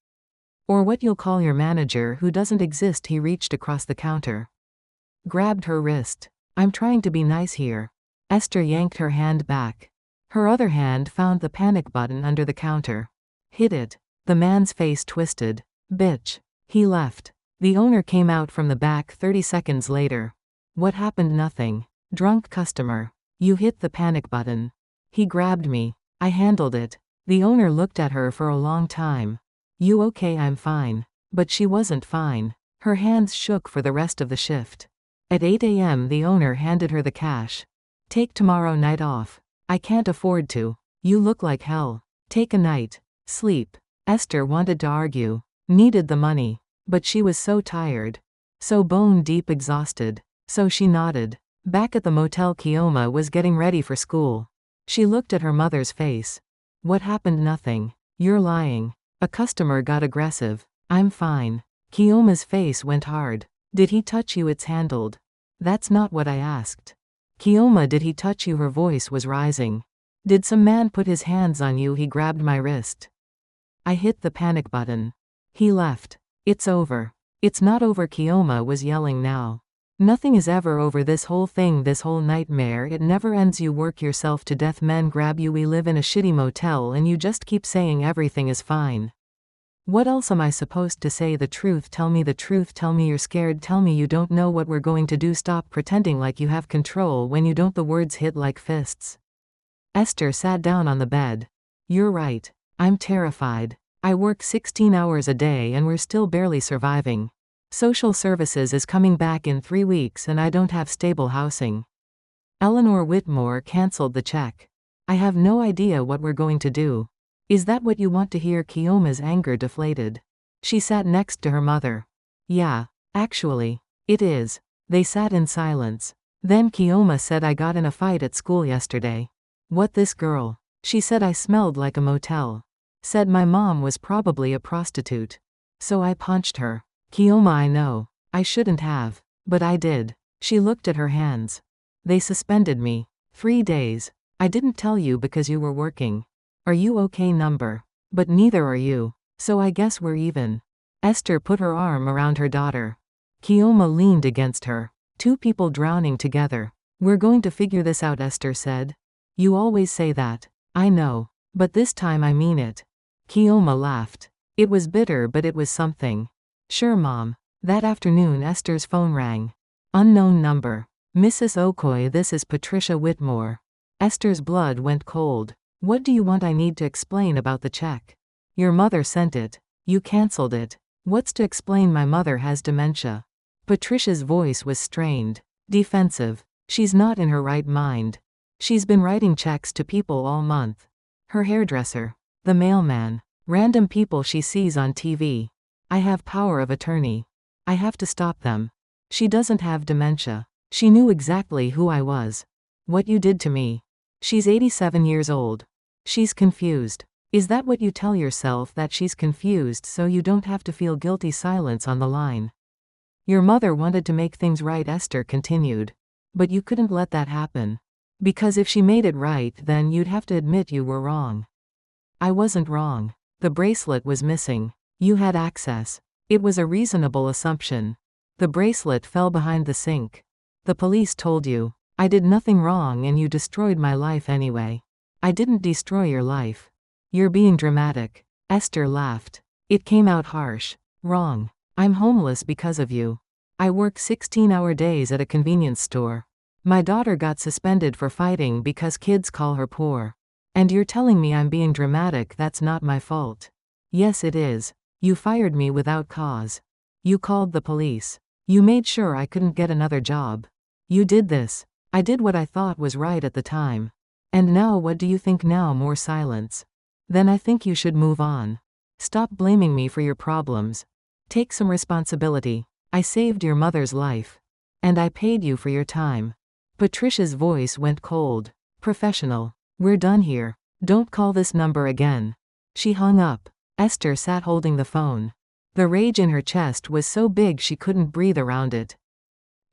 S1: Or what you'll call your manager who doesn't exist. He reached across the counter. Grabbed her wrist. I'm trying to be nice here. Esther yanked her hand back. Her other hand found the panic button under the counter. Hit it. The man's face twisted. Bitch. He left. The owner came out from the back 30 seconds later. What happened? Nothing. Drunk customer. You hit the panic button. He grabbed me. I handled it. The owner looked at her for a long time. You okay? I'm fine. But she wasn't fine. Her hands shook for the rest of the shift. At 8 a.m. the owner handed her the cash. Take tomorrow night off. I can't afford to. You look like hell. Take a night. Sleep. Esther wanted to argue. Needed the money. But she was so tired. So bone deep exhausted. So she nodded. Back at the motel, Kioma was getting ready for school. She looked at her mother's face. What happened? Nothing. You're lying. A customer got aggressive. I'm fine. Kioma's face went hard. Did he touch you? It's handled. That's not what I asked. Kioma, did he touch you? Her voice was rising. Did some man put his hands on you? He grabbed my wrist. I hit the panic button. He left. It's over. It's not over. Kioma was yelling now. Nothing is ever over. This whole thing, this whole nightmare, it never ends. You work yourself to death. Men grab you. We live in a shitty motel and you just keep saying everything is fine. What else am I supposed to say? The truth. Tell me the truth. Tell me you're scared. Tell me you don't know what we're going to do. Stop pretending like you have control when you don't. The words hit like fists. Esther sat down on the bed. You're right. I'm terrified. I work 16 hours a day and we're still barely surviving. Social services is coming back in 3 weeks and I don't have stable housing. Eleanor Whitmore canceled the check. I have no idea what we're going to do. Is that what you want to hear? Kioma's anger deflated. She sat next to her mother. Yeah, actually. It is. They sat in silence. Then Kioma said, I got in a fight at school yesterday. What, this girl? She said I smelled like a motel. Said my mom was probably a prostitute. So I punched her. Kioma, I know. I shouldn't have. But I did. She looked at her hands. They suspended me. 3 days. I didn't tell you because you were working. Are you okay? Number. But neither are you. So I guess we're even. Esther put her arm around her daughter. Kioma leaned against her. 2 people drowning together. We're going to figure this out, Esther said. You always say that. I know. But this time I mean it. Kioma laughed. It was bitter, but it was something. Sure, Mom. That afternoon Esther's phone rang. Unknown number. Mrs. Okoye, this is Patricia Whitmore. Esther's blood went cold. What do you want? I need to explain about the check. Your mother sent it. You canceled it. What's to explain? My mother has dementia. Patricia's voice was strained. Defensive. She's not in her right mind. She's been writing checks to people all month. Her hairdresser. The mailman. Random people she sees on TV. I have power of attorney. I have to stop them. She doesn't have dementia. She knew exactly who I was. What you did to me. She's 87 years old. She's confused. Is that what you tell yourself, that she's confused so you don't have to feel guilty? Silence on the line. Your mother wanted to make things right, Esther continued. But you couldn't let that happen. Because if she made it right, then you'd have to admit you were wrong. I wasn't wrong. The bracelet was missing. You had access. It was a reasonable assumption. The bracelet fell behind the sink. The police told you. I did nothing wrong and you destroyed my life anyway. I didn't destroy your life. You're being dramatic. Esther laughed. It came out harsh. Wrong. I'm homeless because of you. I work 16-hour days at a convenience store. My daughter got suspended for fighting because kids call her poor. And you're telling me I'm being dramatic? That's not my fault. Yes, it is. You fired me without cause. You called the police. You made sure I couldn't get another job. You did this. I did what I thought was right at the time. And now what do you think now? More silence. Then I think you should move on. Stop blaming me for your problems. Take some responsibility. I saved your mother's life. And I paid you for your time. Patricia's voice went cold. Professional. We're done here. Don't call this number again. She hung up. Esther sat holding the phone. The rage in her chest was so big she couldn't breathe around it.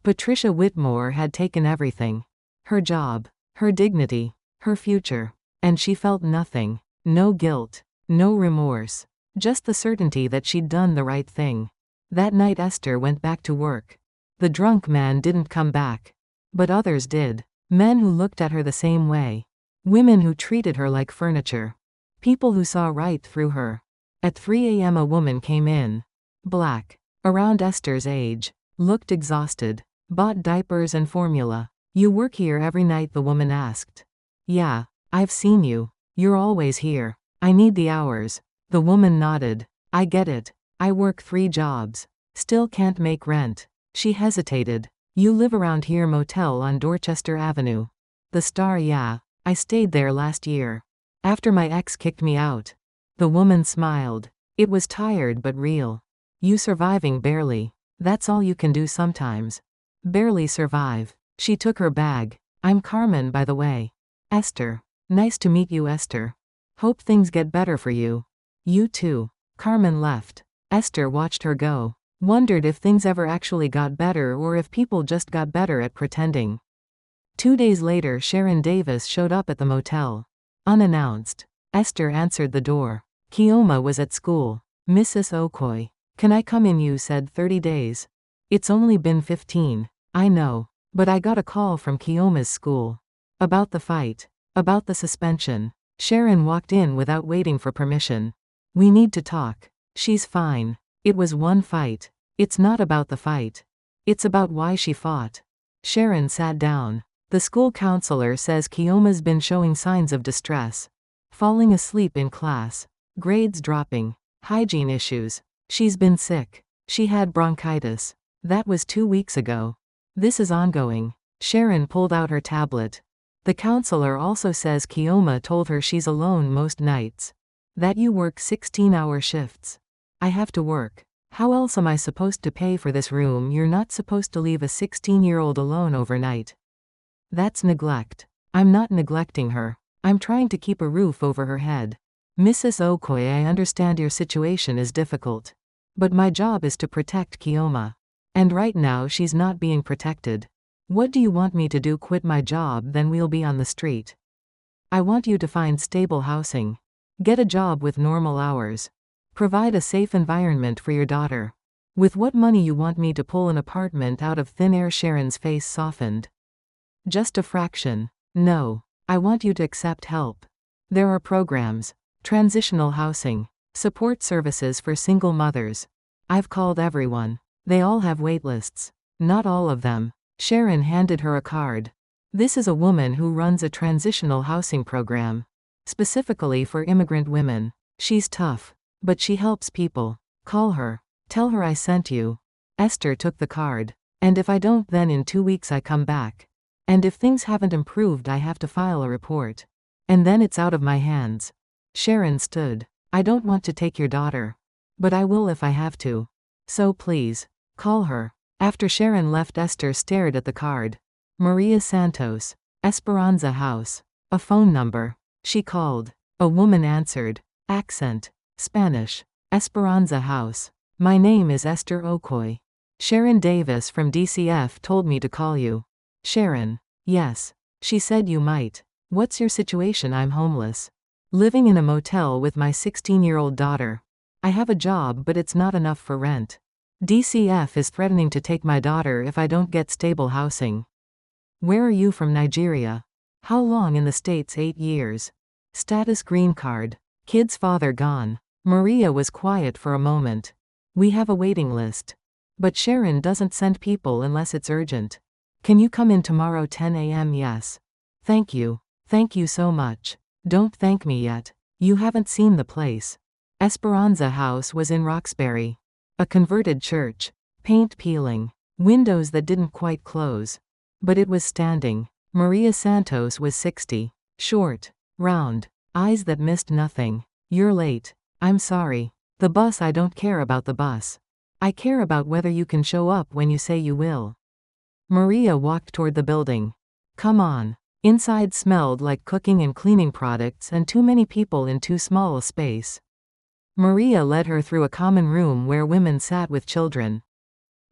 S1: Patricia Whitmore had taken everything. Her job, her dignity, her future. And she felt nothing. No guilt. No remorse. Just the certainty that she'd done the right thing. That night Esther went back to work. The drunk man didn't come back. But others did. Men who looked at her the same way. Women who treated her like furniture. People who saw right through her. At 3 a.m. a woman came in. Black. Around Esther's age. Looked exhausted. Bought diapers and formula. You work here every night? The woman asked. Yeah. I've seen you. You're always here. I need the hours. The woman nodded. I get it. I work 3 jobs. Still can't make rent. She hesitated. You live around here? Motel on Dorchester Avenue. The Star? Yeah. I stayed there last year. After my ex kicked me out. The woman smiled. It was tired but real. You surviving barely. That's all you can do sometimes. Barely survive. She took her bag. I'm Carmen, by the way. Esther. Nice to meet you, Esther. Hope things get better for you. You too. Carmen left. Esther watched her go. Wondered if things ever actually got better or if people just got better at pretending. 2 days later Sharon Davis showed up at the motel. Unannounced. Esther answered the door. Kioma was at school. Mrs. Okoye. Can I come in? You said 30 days. It's only been 15. I know. But I got a call from Kioma's school. About the fight. About the suspension. Sharon walked in without waiting for permission. We need to talk. She's fine. It was one fight. It's not about the fight. It's about why she fought. Sharon sat down. The school counselor says Kioma's been showing signs of distress. Falling asleep in class. Grades dropping. Hygiene issues. She's been sick. She had bronchitis. That was 2 weeks ago. This is ongoing. Sharon pulled out her tablet. The counselor also says Kioma told her she's alone most nights. That you work 16-hour shifts. I have to work. How else am I supposed to pay for this room? You're not supposed to leave a 16-year-old alone overnight. That's neglect. I'm not neglecting her. I'm trying to keep a roof over her head. Mrs. Okoye, I understand your situation is difficult. But my job is to protect Kioma. And right now she's not being protected. What do you want me to do? Quit my job? Then we'll be on the street. I want you to find stable housing. Get a job with normal hours. Provide a safe environment for your daughter. With what money you want me to pull an apartment out of thin air? Sharon's face softened. Just a fraction. No. I want you to accept help. There are programs. Transitional housing. Support services for single mothers. I've called everyone. They all have waitlists. Not all of them. Sharon handed her a card. This is a woman who runs a transitional housing program. Specifically for immigrant women. She's tough. But she helps people. Call her. Tell her I sent you. Esther took the card. And if I don't, then in 2 weeks I come back. And if things haven't improved, I have to file a report. And then it's out of my hands. Sharon stood. I don't want to take your daughter. But I will if I have to. So please. Call her. After Sharon left, Esther stared at the card. Maria Santos. Esperanza House. A phone number. She called. A woman answered. Accent. Spanish. Esperanza House. My name is Esther Okoye. Sharon Davis from DCF told me to call you. Sharon. Yes. She said you might. What's your situation? I'm homeless. Living in a motel with my 16-year-old daughter. I have a job, but it's not enough for rent. DCF is threatening to take my daughter if I don't get stable housing. Where are you from? Nigeria. How long in the States? 8 years. Status green card. Kid's father gone. Maria was quiet for a moment. We have a waiting list. But Sharon doesn't send people unless it's urgent. Can you come in tomorrow 10 a.m.? Yes. Thank you. Thank you so much. Don't thank me yet. You haven't seen the place. Esperanza House was in Roxbury. A converted church. Paint peeling. Windows that didn't quite close. But it was standing. Maria Santos was 60. Short. Round. Eyes that missed nothing. You're late. I'm sorry. The bus. I don't care about the bus. I care about whether you can show up when you say you will. Maria walked toward the building. Come on. Inside smelled like cooking and cleaning products and too many people in too small a space. Maria led her through a common room where women sat with children.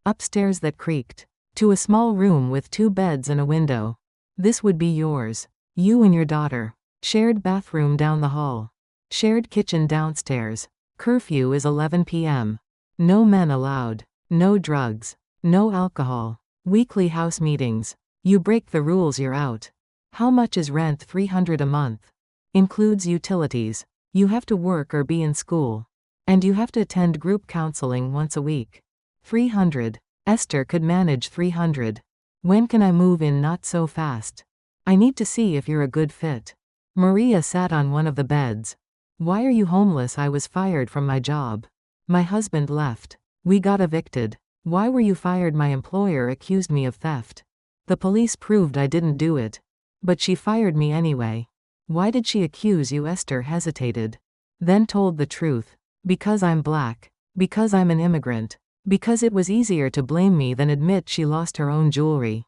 S1: Upstairs that creaked. To a small room with 2 beds and a window. This would be yours. You and your daughter. Shared bathroom down the hall. Shared kitchen downstairs. Curfew is 11 p.m. No men allowed. No drugs. No alcohol. Weekly house meetings. You break the rules, you're out. How much is rent? $300 a month. Includes utilities. You have to work or be in school. And you have to attend group counseling once a week. $300. Esther could manage $300. When can I move in? Not so fast. I need to see if you're a good fit. Maria sat on one of the beds. Why are you homeless? I was fired from my job. My husband left. We got evicted. Why were you fired? My employer accused me of theft. The police proved I didn't do it. But she fired me anyway. Why did she accuse you? Esther hesitated. Then told the truth. Because I'm black. Because I'm an immigrant. Because it was easier to blame me than admit she lost her own jewelry.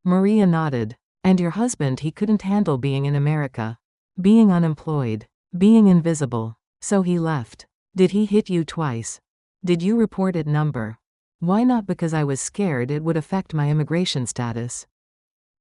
S1: Maria nodded. And your husband, he couldn't handle being in America. Being unemployed. Being invisible. So he left. Did he hit you twice? Did you report it? Number. Why not? Because I was scared it would affect my immigration status.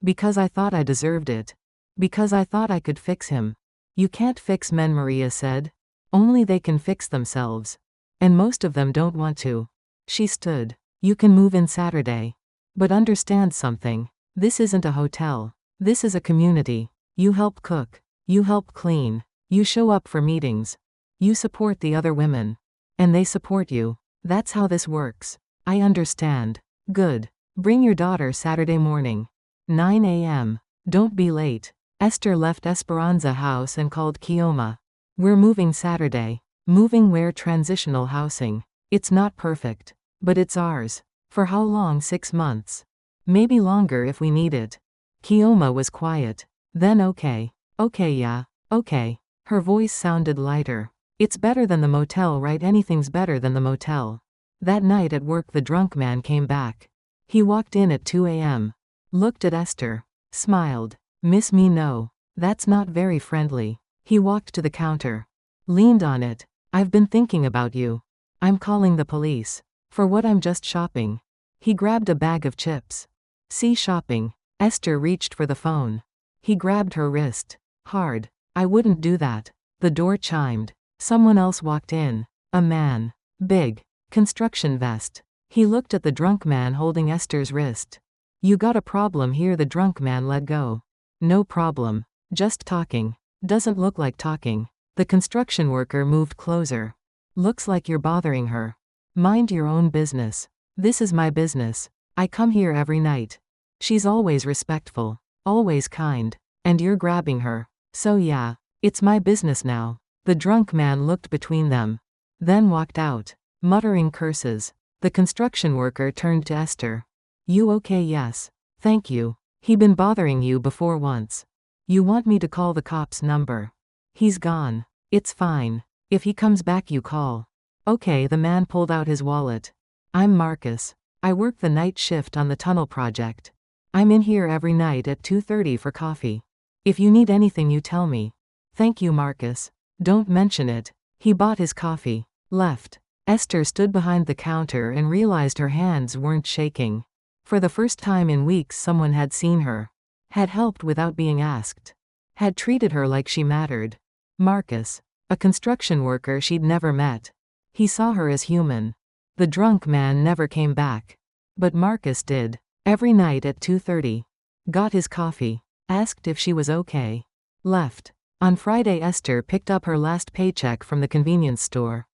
S1: Because I thought I deserved it. Because I thought I could fix him. You can't fix men, Maria said. Only they can fix themselves. And most of them don't want to. She stood. You can move in Saturday. But understand something. This isn't a hotel. This is a community. You help cook. You help clean. You show up for meetings. You support the other women. And they support you. That's how this works. I understand. Good. Bring your daughter Saturday morning. 9 a.m. Don't be late. Esther left Esperanza House and called Kioma. We're moving Saturday. Moving where? Transitional housing. It's not perfect. But it's ours. For how long? 6 months. Maybe longer if we need it. Kioma was quiet. Then okay. Okay, yeah. Okay. Her voice sounded lighter. It's better than the motel, right? Anything's better than the motel. That night at work the drunk man came back. He walked in at 2 a.m. Looked at Esther. Smiled. Miss me? No. That's not very friendly. He walked to the counter. Leaned on it. I've been thinking about you. I'm calling the police. For what? I'm just shopping. He grabbed a bag of chips. See, shopping. Esther reached for the phone. He grabbed her wrist. Hard. I wouldn't do that. The door chimed. Someone else walked in. A man. Big. Construction vest. He looked at the drunk man holding Esther's wrist. You got a problem here? The drunk man let go. No problem. Just talking. Doesn't look like talking. The construction worker moved closer. Looks like you're bothering her. Mind your own business. This is my business. I come here every night. She's always respectful. Always kind. And you're grabbing her. So yeah. It's my business now. The drunk man looked between them. Then walked out. Muttering curses. The construction worker turned to Esther. You okay? Yes. Thank you. He been bothering you before once. You want me to call the cops? Number. He's gone. It's fine. If he comes back you call. Okay. The man pulled out his wallet. I'm Marcus. I work the night shift on the tunnel project. I'm in here every night at 2:30 for coffee. If you need anything you tell me. Thank you, Marcus. Don't mention it. He bought his coffee. Left. Esther stood behind the counter and realized her hands weren't shaking. For the first time in weeks someone had seen her. Had helped without being asked. Had treated her like she mattered. Marcus. A construction worker she'd never met. He saw her as human. The drunk man never came back. But Marcus did. Every night at 2:30. Got his coffee. Asked if she was okay. Left. On Friday Esther picked up her last paycheck from the convenience store.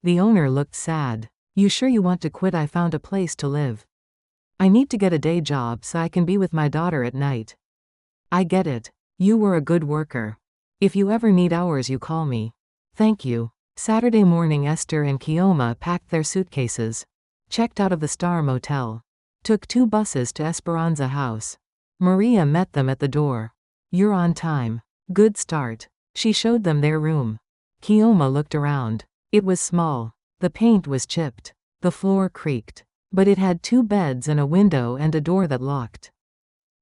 S1: The owner looked sad. You sure you want to quit? I found a place to live. I need to get a day job so I can be with my daughter at night. I get it. You were a good worker. If you ever need hours, you call me. Thank you. Saturday morning, Esther and Kioma packed their suitcases, checked out of the Star Motel, took 2 buses to Esperanza House. Maria met them at the door. You're on time. Good start. She showed them their room. Kioma looked around. It was small. The paint was chipped. The floor creaked. But it had 2 beds and a window and a door that locked.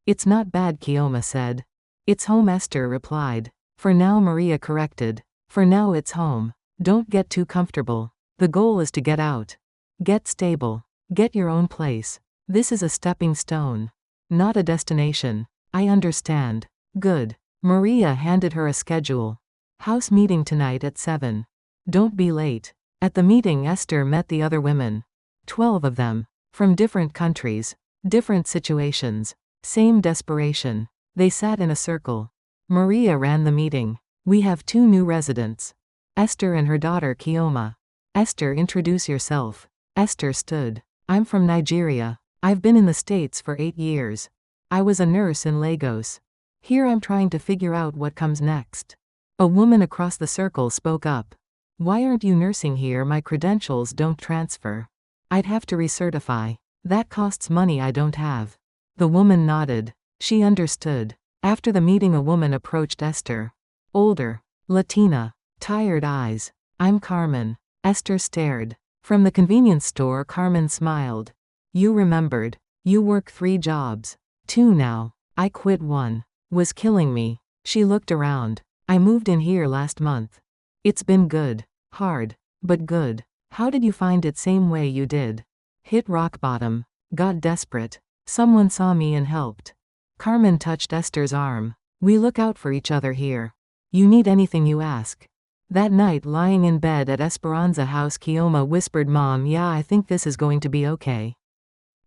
S1: It's not bad, Kioma said. It's home, Esther replied. For now, Maria corrected. For now it's home. Don't get too comfortable. The goal is to get out. Get stable. Get your own place. This is a stepping stone, not a destination. I understand. Good. Maria handed her a schedule. House meeting tonight at 7. Don't be late. At the meeting, Esther met the other women. 12 of them. From different countries. Different situations. Same desperation. They sat in a circle. Maria ran the meeting. We have 2 new residents. Esther and her daughter Kioma. Esther, introduce yourself. Esther stood. I'm from Nigeria. I've been in the States for 8 years. I was a nurse in Lagos. Here I'm trying to figure out what comes next. A woman across the circle spoke up. Why aren't you nursing here? My credentials don't transfer. I'd have to recertify. That costs money I don't have. The woman nodded. She understood. After the meeting, a woman approached Esther. Older. Latina. Tired eyes. I'm Carmen. Esther stared. From the convenience store, Carmen smiled. You remembered. You work 3 jobs. 2 now. I quit 1. Was killing me. She looked around. I moved in here last month. It's been good. Hard. But good. How did you find it? Same way you did. Hit rock bottom. Got desperate. Someone saw me and helped. Carmen touched Esther's arm. We look out for each other here. You need anything, you ask. That night, lying in bed at Esperanza House, Kioma whispered, Mom, yeah, I think this is going to be okay.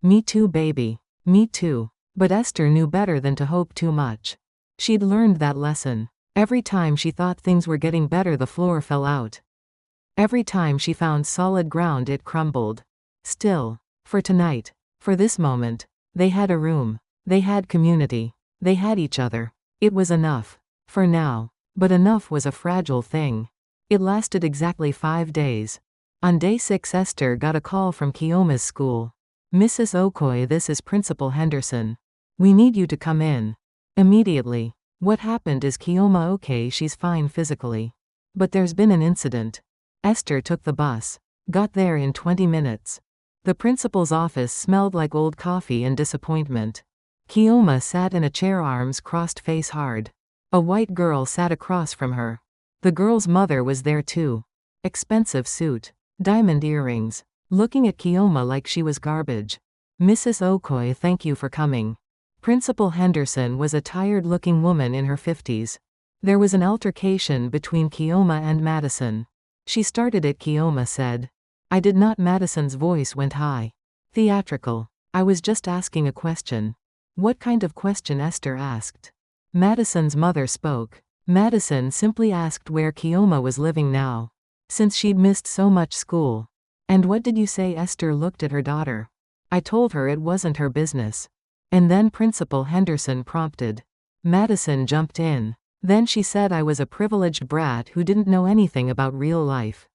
S1: Me too, baby. Me too. But Esther knew better than to hope too much. She'd learned that lesson. Every time she thought things were getting better, the floor fell out. Every time she found solid ground, it crumbled. Still, for tonight, for this moment, they had a room. They had community. They had each other. It was enough. For now. But enough was a fragile thing. It lasted exactly 5 days. On day 6, Esther got a call from Kioma's school. Mrs. Okoye, this is Principal Henderson. We need you to come in. Immediately. What happened? Is Kioma okay? She's fine physically. But there's been an incident. Esther took the bus. Got there in 20 minutes. The principal's office smelled like old coffee and disappointment. Kioma sat in a chair, arms crossed, face hard. A white girl sat across from her. The girl's mother was there too. Expensive suit. Diamond earrings. Looking at Kioma like she was garbage. Mrs. Okoye, thank you for coming. Principal Henderson was a tired-looking woman in her 50s. There was an altercation between Kioma and Madison. She started it, Kioma said. I did not. Madison's voice went high. Theatrical. I was just asking a question. What kind of question? Esther asked. Madison's mother spoke. Madison simply asked where Kioma was living now, since she'd missed so much school. And what did you say? Esther looked at her daughter. I told her it wasn't her business. And then Principal Henderson prompted. Madison jumped in. Then she said I was a privileged brat who didn't know anything about real life.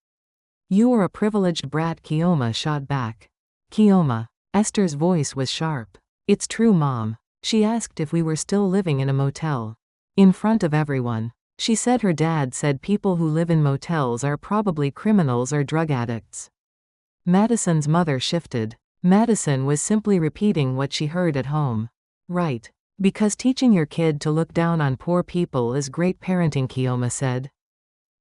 S1: You are a privileged brat, Kioma shot back. Kioma. Esther's voice was sharp. It's true, Mom. She asked if we were still living in a motel. In front of everyone. She said her dad said people who live in motels are probably criminals or drug addicts. Madison's mother shifted. Madison was simply repeating what she heard at home. Right. Because teaching your kid to look down on poor people is great parenting, Kioma said.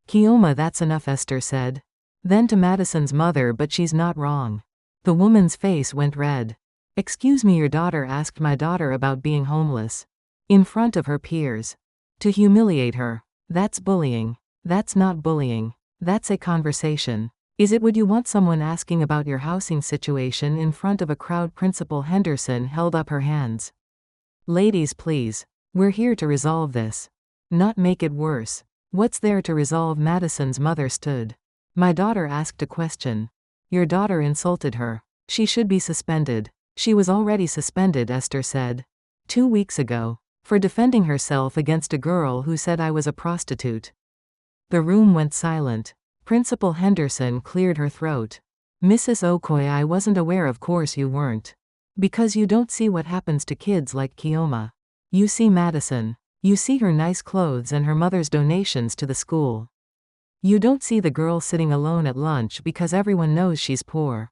S1: Kioma, that's enough, Esther said. Then to Madison's mother, but she's not wrong. The woman's face went red. Excuse me, your daughter asked my daughter about being homeless. In front of her peers. To humiliate her. That's bullying. That's not bullying. That's a conversation. Is it? Would you want someone asking about your housing situation in front of a crowd? Principal Henderson held up her hands. Ladies, please. We're here to resolve this. Not make it worse. What's there to resolve? Madison's mother stood. My daughter asked a question. Your daughter insulted her. She should be suspended. She was already suspended, Esther said. 2 weeks ago. For defending herself against a girl who said I was a prostitute. The room went silent. Principal Henderson cleared her throat. Mrs. Okoye, I wasn't aware, of course you weren't. Because you don't see what happens to kids like Kioma. You see Madison. You see her nice clothes and her mother's donations to the school. You don't see the girl sitting alone at lunch because everyone knows she's poor.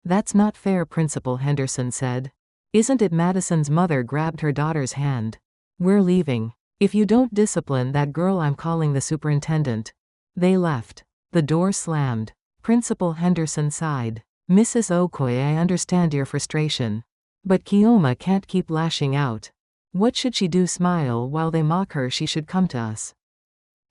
S1: That's not fair, Principal Henderson said. Isn't it? Madison's mother grabbed her daughter's hand. We're leaving. If you don't discipline that girl, I'm calling the superintendent. They left. The door slammed. Principal Henderson sighed. Mrs. Okoye, I understand your frustration. But Kioma can't keep lashing out. What should she do? Smile while they mock her? She should come to us.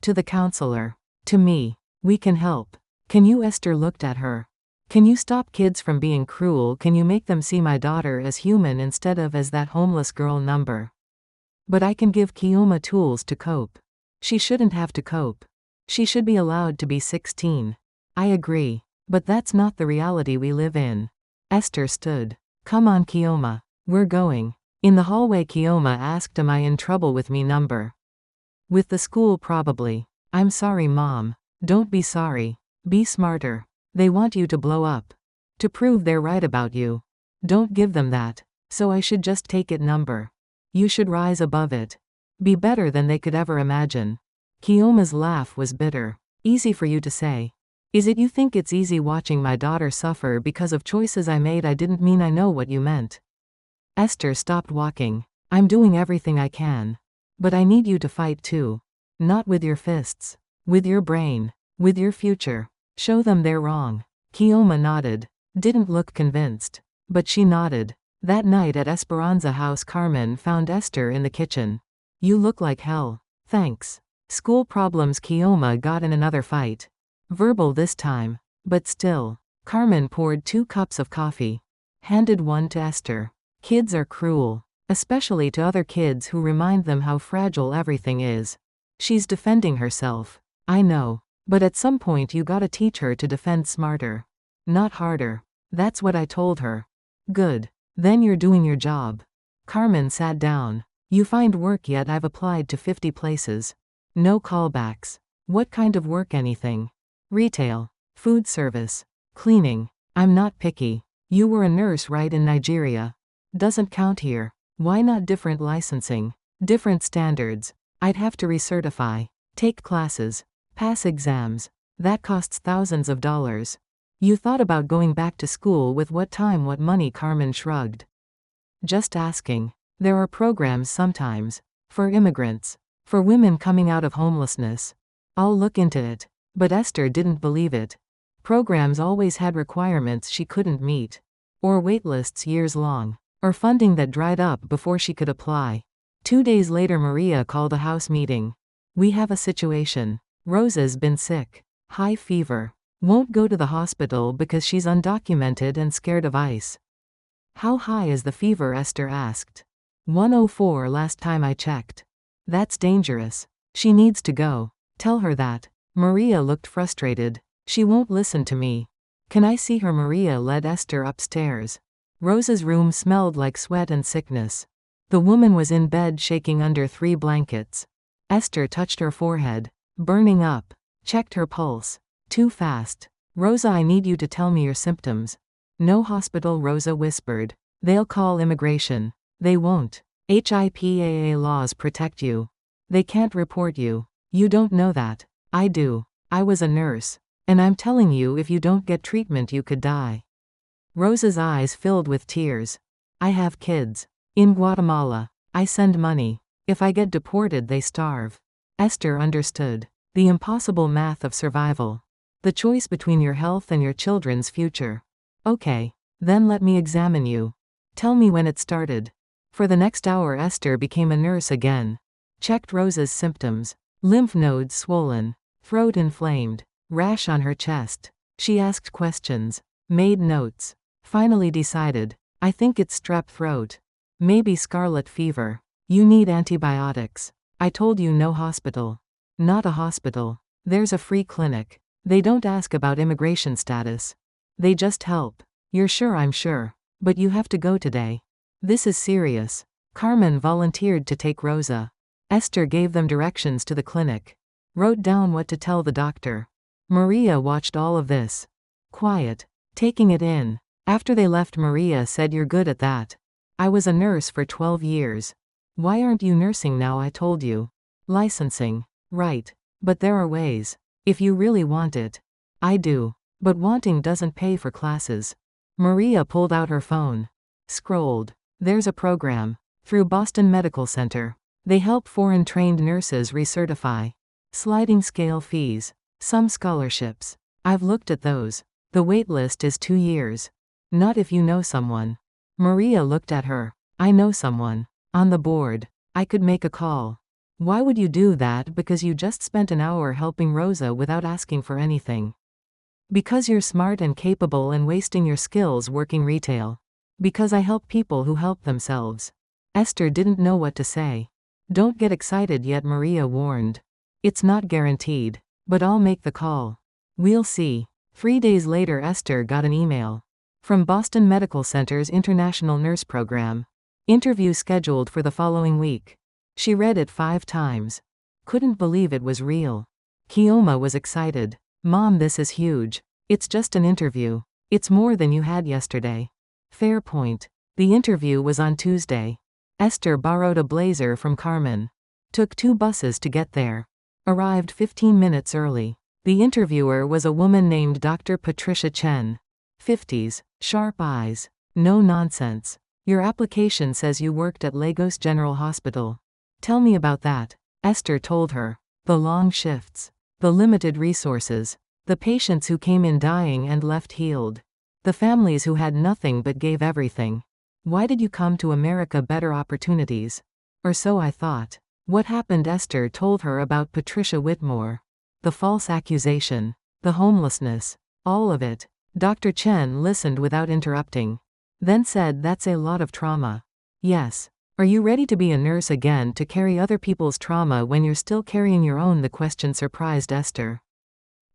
S1: To the counselor. To me. We can help. Can you? Esther looked at her. Can you stop kids from being cruel? Can you make them see my daughter as human instead of as that homeless girl number? But I can give Kioma tools to cope. She shouldn't have to cope. She should be allowed to be 16. I agree. But that's not the reality we live in. Esther stood. Come on, Kioma. We're going. In the hallway, Kioma asked, am I in trouble with me number? With the school, probably. I'm sorry, Mom. Don't be sorry. Be smarter. They want you to blow up. To prove they're right about you. Don't give them that. So I should just take it number. You should rise above it. Be better than they could ever imagine. Kioma's laugh was bitter. Easy for you to say. Is it? You think it's easy watching my daughter suffer because of choices I made? I didn't mean. I know what you meant. Esther stopped walking. I'm doing everything I can. But I need you to fight too. Not with your fists. With your brain. With your future. Show them they're wrong. Kioma nodded. Didn't look convinced. But she nodded. That night at Esperanza House, Carmen found Esther in the kitchen. You look like hell. Thanks. School problems. Kioma got in another fight. Verbal this time. But still. Carmen poured 2 cups of coffee. Handed one to Esther. Kids are cruel. Especially to other kids who remind them how fragile everything is. She's defending herself. I know. But at some point you gotta teach her to defend smarter. Not harder. That's what I told her. Good. Then you're doing your job. Carmen sat down. You find work yet? I've applied to 50 places. No callbacks. What kind of work? Anything. Retail. Food service. Cleaning. I'm not picky. You were a nurse, right, in Nigeria? Doesn't count here. Why not? Different licensing. Different standards. I'd have to recertify. Take classes. Pass exams. That costs thousands of dollars. You thought about going back to school with what time, what money? Carmen shrugged. Just asking. There are programs sometimes. For immigrants. For women coming out of homelessness. I'll look into it. But Esther didn't believe it. Programs always had requirements she couldn't meet. Or waitlists years long. Or funding that dried up before she could apply. 2 days later, Maria called a house meeting. We have a situation. Rosa's been sick. High fever. Won't go to the hospital because she's undocumented and scared of ICE. How high is the fever? Esther asked. 104 last time I checked. That's dangerous. She needs to go. Tell her that. Maria looked frustrated. She won't listen to me. Can I see her? Maria led Esther upstairs. Rosa's room smelled like sweat and sickness. The woman was in bed shaking under 3 blankets. Esther touched her forehead. Burning up. Checked her pulse. Too fast. Rosa, I need you to tell me your symptoms. No hospital, Rosa whispered. They'll call immigration. They won't. HIPAA laws protect you. They can't report you. You don't know that. I do. I was a nurse. And I'm telling you, if you don't get treatment you could die. Rosa's eyes filled with tears. I have kids. In Guatemala. I send money. If I get deported they starve. Esther understood. The impossible math of survival. The choice between your health and your children's future. Okay. Then let me examine you. Tell me when it started. For the next hour Esther became a nurse again. Checked Rosa's symptoms. Lymph nodes swollen. Throat inflamed. Rash on her chest. She asked questions. Made notes. Finally decided. I think it's strep throat. Maybe scarlet fever. You need antibiotics. I told you no hospital. Not a hospital. There's a free clinic. They don't ask about immigration status. They just help. You're sure? I'm sure. But you have to go today. This is serious. Carmen volunteered to take Rosa. Esther gave them directions to the clinic. Wrote down what to tell the doctor. Maria watched all of this. Quiet. Taking it in. After they left, Maria said, "You're good at that. I was a nurse for 12 years. Why aren't you nursing now? I told you. Licensing. Right. But there are ways. If you really want it. I do. But wanting doesn't pay for classes." Maria pulled out her phone. Scrolled. There's a program. Through Boston Medical Center. They help foreign-trained nurses recertify. Sliding scale fees. Some scholarships. I've looked at those. The wait list is 2 years. Not if you know someone. Maria looked at her. I know someone. On the board. I could make a call. Why would you do that? Because you just spent an hour helping Rosa without asking for anything. Because you're smart and capable and wasting your skills working retail. Because I help people who help themselves. Esther didn't know what to say. Don't get excited yet, Maria warned. It's not guaranteed. But I'll make the call. We'll see. 3 days later, Esther got an email. From Boston Medical Center's International Nurse Program. Interview scheduled for the following week. She read it 5 times. Couldn't believe it was real. Kioma was excited. Mom, this is huge. It's just an interview. It's more than you had yesterday. Fair point. The interview was on Tuesday. Esther borrowed a blazer from Carmen. Took 2 buses to get there. Arrived 15 minutes early. The interviewer was a woman named Dr. Patricia Chen. 50s, sharp eyes. No nonsense. Your application says you worked at Lagos General Hospital. Tell me about that. Esther told her. The long shifts. The limited resources. The patients who came in dying and left healed. The families who had nothing but gave everything. Why did you come to America? Better opportunities. Or so I thought. What happened? Esther told her about Patricia Whitmore. The false accusation. The homelessness. All of it. Dr. Chen listened without interrupting. Then said, "That's a lot of trauma." Yes. Are you ready to be a nurse again, to carry other people's trauma when you're still carrying your own? The question surprised Esther.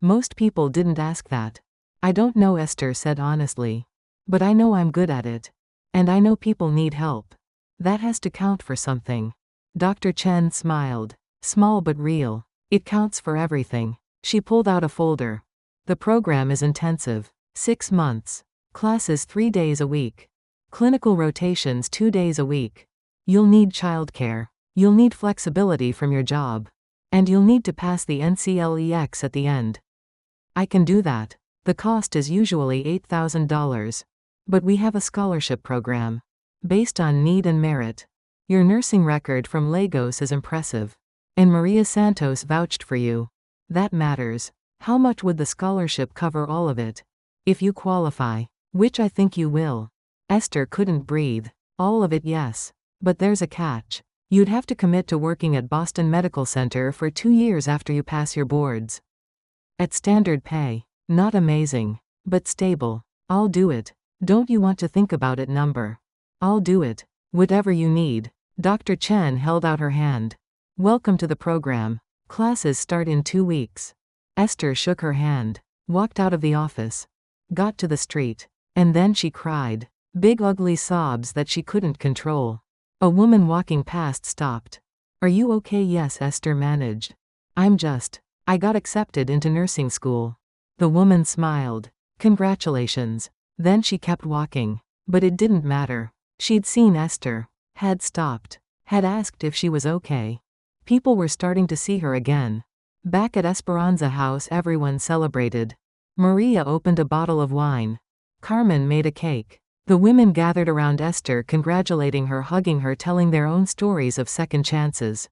S1: Most people didn't ask that. I don't know, Esther said honestly. But I know I'm good at it. And I know people need help. That has to count for something. Dr. Chen smiled. Small but real. It counts for everything. She pulled out a folder. The program is intensive. 6 months. Classes 3 days a week. Clinical rotations 2 days a week. You'll need childcare. You'll need flexibility from your job. And you'll need to pass the NCLEX at the end. I can do that. The cost is usually $8,000. But we have a scholarship program. Based on need and merit. Your nursing record from Lagos is impressive. And Maria Santos vouched for you. That matters. How much would the scholarship cover? All of it. If you qualify. Which I think you will. Esther couldn't breathe. All of it, yes. But there's a catch. You'd have to commit to working at Boston Medical Center for 2 years after you pass your boards. At standard pay. Not amazing. But stable. I'll do it. Don't you want to think about it? Number. I'll do it. Whatever you need. Dr. Chen held out her hand. Welcome to the program. Classes start in 2 weeks. Esther shook her hand. Walked out of the office. Got to the street. And then she cried. Big ugly sobs that she couldn't control. A woman walking past stopped. Are you okay? Yes, Esther managed. I got accepted into nursing school. The woman smiled. Congratulations. Then she kept walking. But it didn't matter. She'd seen Esther. Had stopped. Had asked if she was okay. People were starting to see her again. Back at Esperanza House, everyone celebrated. Maria opened a bottle of wine. Carmen made a cake. The women gathered around Esther, congratulating her, hugging her, telling their own stories of second chances.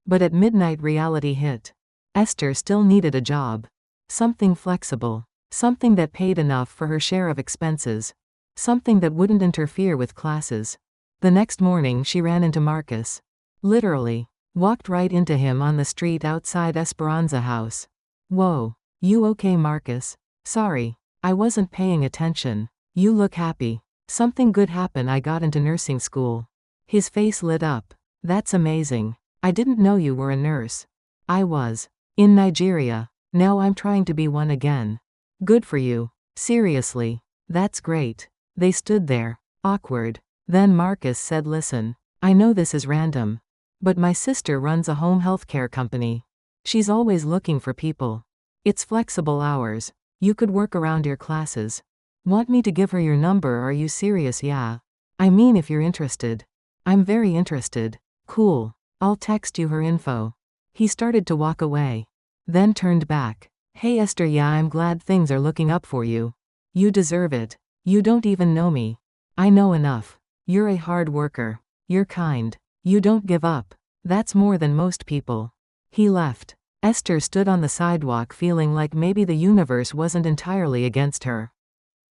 S1: But at midnight, reality hit. Esther still needed a job. Something flexible. Something that paid enough for her share of expenses. Something that wouldn't interfere with classes. The next morning she ran into Marcus. Literally. Walked right into him on the street outside Esperanza House. Whoa. You okay, Marcus? Sorry. I wasn't paying attention. You look happy. Something good happened. I got into nursing school. His face lit up. That's amazing. I didn't know you were a nurse. I was. In Nigeria. Now I'm trying to be one again. Good for you. Seriously. That's great. They stood there, awkward. Then Marcus said, listen. I know this is random. But my sister runs a home healthcare company. She's always looking for people. It's flexible hours. You could work around your classes. Want me to give her your number? Are you serious? Yeah. I mean, if you're interested. I'm very interested. Cool. I'll text you her info. He started to walk away. Then turned back. Hey Esther, yeah, I'm glad things are looking up for you. You deserve it. You don't even know me. I know enough. You're a hard worker. You're kind. You don't give up. That's more than most people. He left. Esther stood on the sidewalk feeling like maybe the universe wasn't entirely against her.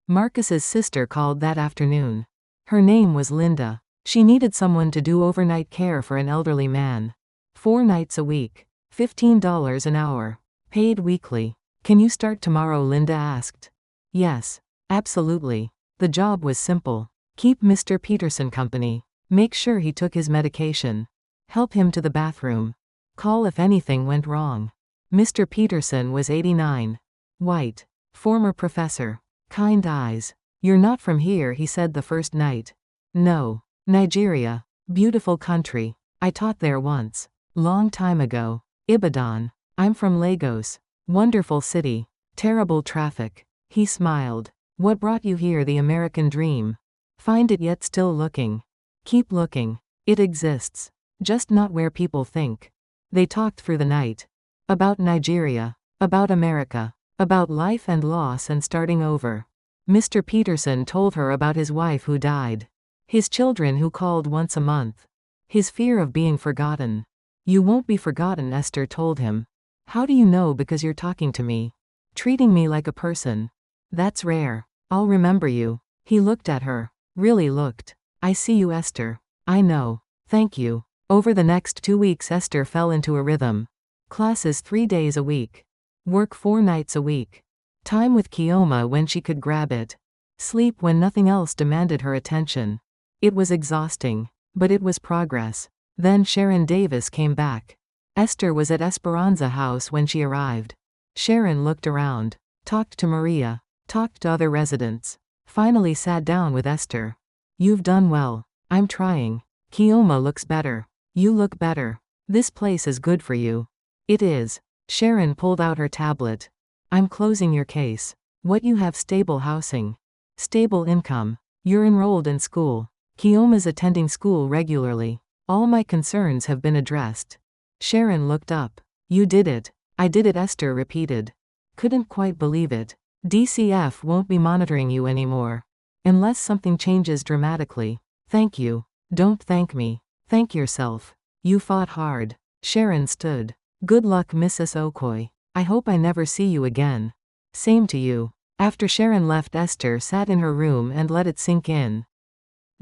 S1: Marcus's sister called that afternoon. Her name was Linda. She needed someone to do overnight care for an elderly man. 4 nights a week. $15 an hour. Paid weekly. Can you start tomorrow? Linda asked. Yes. Absolutely. The job was simple. Keep Mr. Peterson company. Make sure he took his medication. Help him to the bathroom. Call if anything went wrong. Mr. Peterson was 89. White. Former professor. Kind eyes. You're not from here, he said the first night. No. Nigeria. Beautiful country. I taught there once. Long time ago. Ibadan. I'm from Lagos. Wonderful city. Terrible traffic. He smiled. What brought you here? The American dream. Find it yet still looking. Keep looking. It exists. Just not where people think. They talked through the night. About Nigeria. About America. About life and loss and starting over. Mr. Peterson told her about his wife who died. His children who called once a month. His fear of being forgotten. You won't be forgotten, Esther told him. How do you know? Because you're talking to me. Treating me like a person. That's rare. I'll remember you. He looked at her. Really looked. I see you, Esther. I know. Thank you. Over the next 2 weeks Esther fell into a rhythm. Classes 3 days a week. Work 4 nights a week. Time with Kioma when she could grab it. Sleep when nothing else demanded her attention. It was exhausting. But it was progress. Then Sharon Davis came back. Esther was at Esperanza House when she arrived. Sharon looked around. Talked to Maria. Talked to other residents. Finally sat down with Esther. You've done well. I'm trying. Kioma looks better. You look better. This place is good for you. It is. Sharon pulled out her tablet. I'm closing your case. What you have? Stable housing. Stable income. You're enrolled in school. Kioma's attending school regularly. All my concerns have been addressed. Sharon looked up. You did it. I did it, Esther repeated. Couldn't quite believe it. DCF won't be monitoring you anymore. Unless something changes dramatically. Thank you. Don't thank me. Thank yourself. You fought hard. Sharon stood. Good luck, Mrs. Okoye. I hope I never see you again. Same to you. After Sharon left, Esther sat in her room and let it sink in.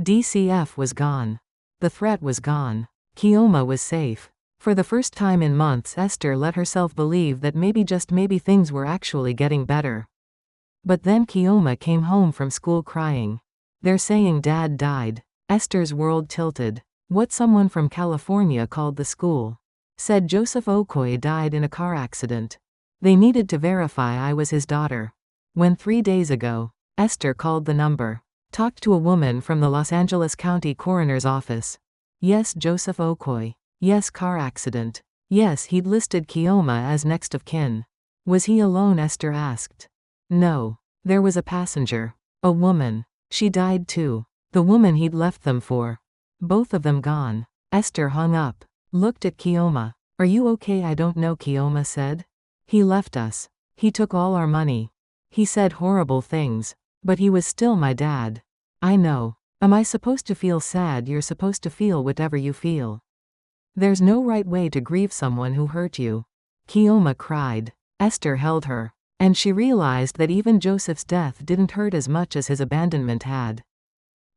S1: DCF was gone. The threat was gone. Kioma was safe. For the first time in months, Esther let herself believe that maybe, just maybe, things were actually getting better. But then Kioma came home from school crying. They're saying Dad died. Esther's world tilted. What someone from California called the school. Said Joseph Okoye died in a car accident. They needed to verify I was his daughter. When 3 days ago, Esther called the number. Talked to a woman from the Los Angeles County Coroner's Office. Yes, Joseph Okoye. Yes, car accident. Yes, he'd listed Kioma as next of kin. Was he alone? Esther asked. No. There was a passenger. A woman. She died too. The woman he'd left them for. Both of them gone. Esther hung up. Looked at Kioma. Are you okay? I don't know, Kioma said. He left us. He took all our money. He said horrible things. But he was still my dad. I know. Am I supposed to feel sad? You're supposed to feel whatever you feel. There's no right way to grieve someone who hurt you. Kioma cried. Esther held her. And she realized that even Joseph's death didn't hurt as much as his abandonment had.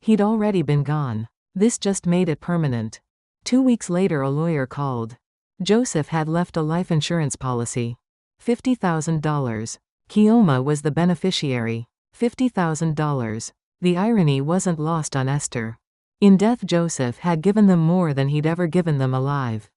S1: He'd already been gone. This just made it permanent. 2 weeks later a lawyer called. Joseph had left a life insurance policy. $50,000. Kioma was the beneficiary. $50,000. The irony wasn't lost on Esther. In death Joseph had given them more than he'd ever given them alive.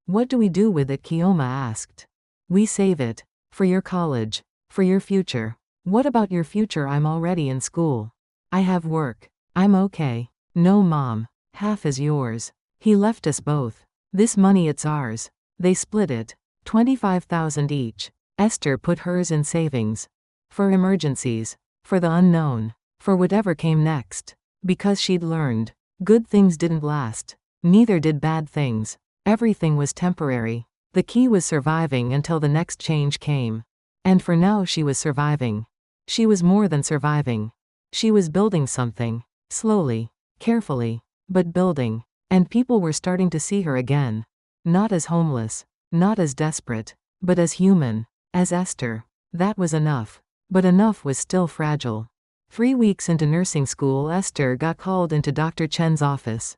S1: What do we do with it? Kioma asked. We save it. For your college. For your future. What about your future? I'm already in school. I have work. I'm okay. No, Mom. Half is yours. He left us both. This money, it's ours. They split it. 25,000 each. Esther put hers in savings. For emergencies. For the unknown. For whatever came next. Because she'd learned. Good things didn't last. Neither did bad things. Everything was temporary. The key was surviving until the next change came. And for now she was surviving. She was more than surviving. She was building something. Slowly. Carefully. But building. And people were starting to see her again. Not as homeless. Not as desperate. But as human. As Esther. That was enough. But enough was still fragile. 3 weeks into nursing school, Esther got called into Dr. Chen's office.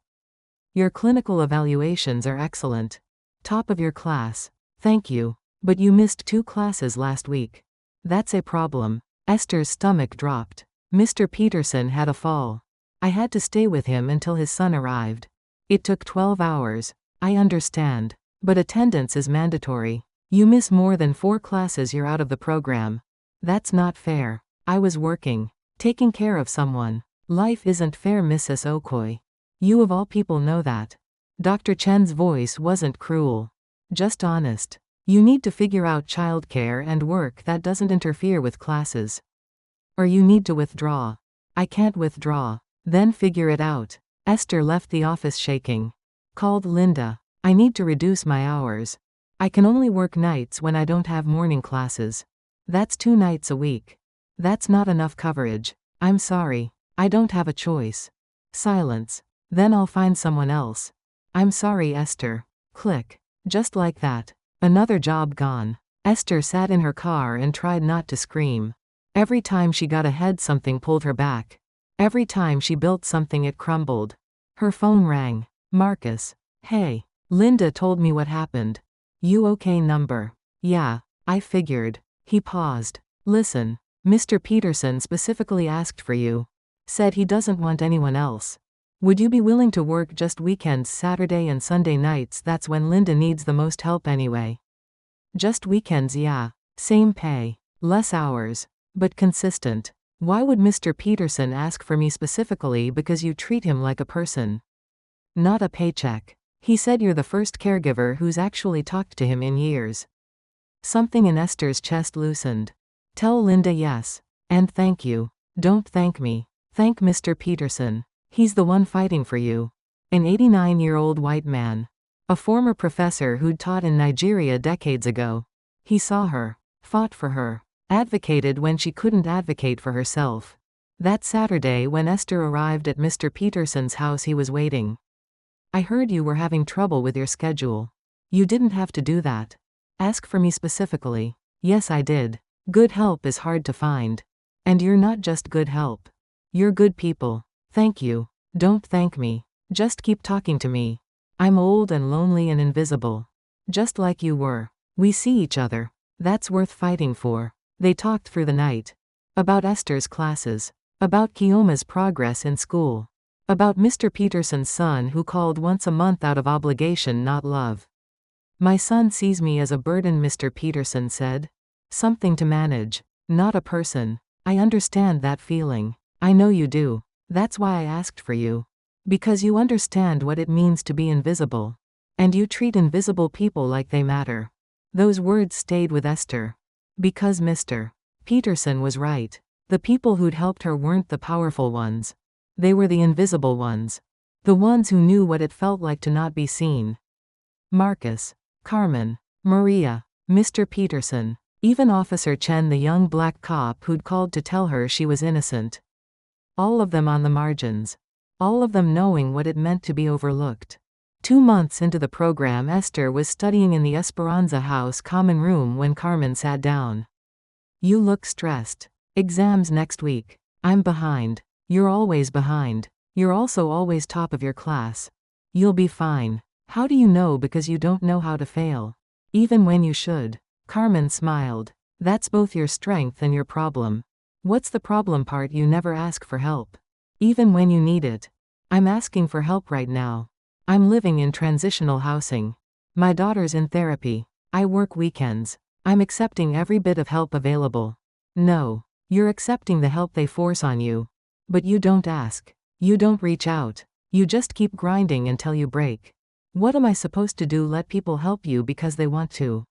S1: Your clinical evaluations are excellent. Top of your class. Thank you. But you missed 2 classes last week. That's a problem. Esther's stomach dropped. Mr. Peterson had a fall. I had to stay with him until his son arrived. It took 12 hours. I understand. But attendance is mandatory. You miss more than 4 classes, you're out of the program. That's not fair. I was working. Taking care of someone. Life isn't fair, Mrs. Okoye. You of all people know that. Dr. Chen's voice wasn't cruel. Just honest. You need to figure out childcare and work that doesn't interfere with classes. Or you need to withdraw. I can't withdraw. Then figure it out. Esther left the office shaking. Called Linda. I need to reduce my hours. I can only work nights when I don't have morning classes. That's 2 nights a week. That's not enough coverage. I'm sorry. I don't have a choice. Silence. Then I'll find someone else. I'm sorry, Esther. Click. Just like that. Another job gone. Esther sat in her car and tried not to scream. Every time she got ahead, something pulled her back. Every time she built something, it crumbled. Her phone rang. Marcus. Hey. Linda told me what happened. You okay? Number. Yeah, I figured. He paused. Listen. Mr. Peterson specifically asked for you. Said he doesn't want anyone else. Would you be willing to work just weekends, Saturday and Sunday nights? That's when Linda needs the most help anyway. Just weekends, yeah. Same pay. Less hours. But consistent. Why would Mr. Peterson ask for me specifically? Because you treat him like a person. Not a paycheck. He said you're the first caregiver who's actually talked to him in years. Something in Esther's chest loosened. Tell Linda yes. And thank you. Don't thank me. Thank Mr. Peterson. He's the one fighting for you. An 89-year-old white man. A former professor who'd taught in Nigeria decades ago. He saw her. Fought for her. Advocated when she couldn't advocate for herself. That Saturday when Esther arrived at Mr. Peterson's house, he was waiting. I heard you were having trouble with your schedule. You didn't have to do that. Ask for me specifically. Yes, I did. Good help is hard to find. And you're not just good help. You're good people. Thank you. Don't thank me. Just keep talking to me. I'm old and lonely and invisible. Just like you were. We see each other. That's worth fighting for. They talked through the night. About Esther's classes. About Kioma's progress in school. About Mr. Peterson's son who called once a month out of obligation, not love. My son sees me as a burden, Mr. Peterson said. Something to manage. Not a person. I understand that feeling. I know you do. That's why I asked for you. Because you understand what it means to be invisible. And you treat invisible people like they matter. Those words stayed with Esther. Because Mr. Peterson was right. The people who'd helped her weren't the powerful ones. They were the invisible ones. The ones who knew what it felt like to not be seen. Marcus. Carmen. Maria. Mr. Peterson. Even Officer Chen, the young black cop who'd called to tell her she was innocent. All of them on the margins. All of them knowing what it meant to be overlooked. 2 months into the program, Esther was studying in the Esperanza House common room when Carmen sat down. You look stressed. Exams next week. I'm behind. You're always behind. You're also always top of your class. You'll be fine. How do you know? Because you don't know how to fail. Even when you should. Carmen smiled. That's both your strength and your problem. What's the problem part? You never ask for help. Even when you need it. I'm asking for help right now. I'm living in transitional housing. My daughter's in therapy. I work weekends. I'm accepting every bit of help available. No. You're accepting the help they force on you. But you don't ask. You don't reach out. You just keep grinding until you break. What am I supposed to do? Let people help you because they want to.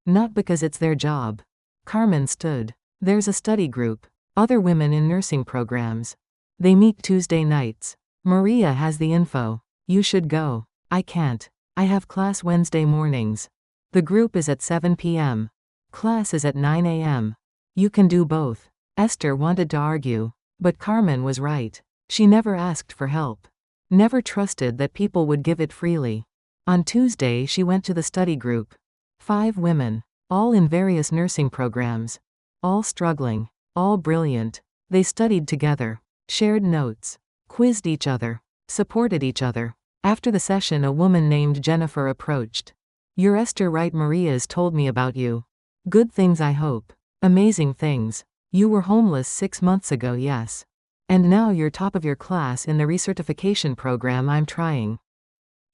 S1: Not because it's their job. Carmen stood. There's a study group. Other women in nursing programs. They meet Tuesday nights. Maria has the info. You should go. I can't. I have class Wednesday mornings. The group is at 7 p.m. Class is at 9 a.m. You can do both. Esther wanted to argue. But Carmen was right. She never asked for help. Never trusted that people would give it freely. On Tuesday she went to the study group. 5 women. All in various nursing programs. All struggling. All brilliant. They studied together. Shared notes. Quizzed each other. Supported each other. After the session a woman named Jennifer approached. You're Esther, right? Maria's told me about you. Good things, I hope. Amazing things. You were homeless 6 months ago, yes. And now you're top of your class in the recertification program. I'm trying.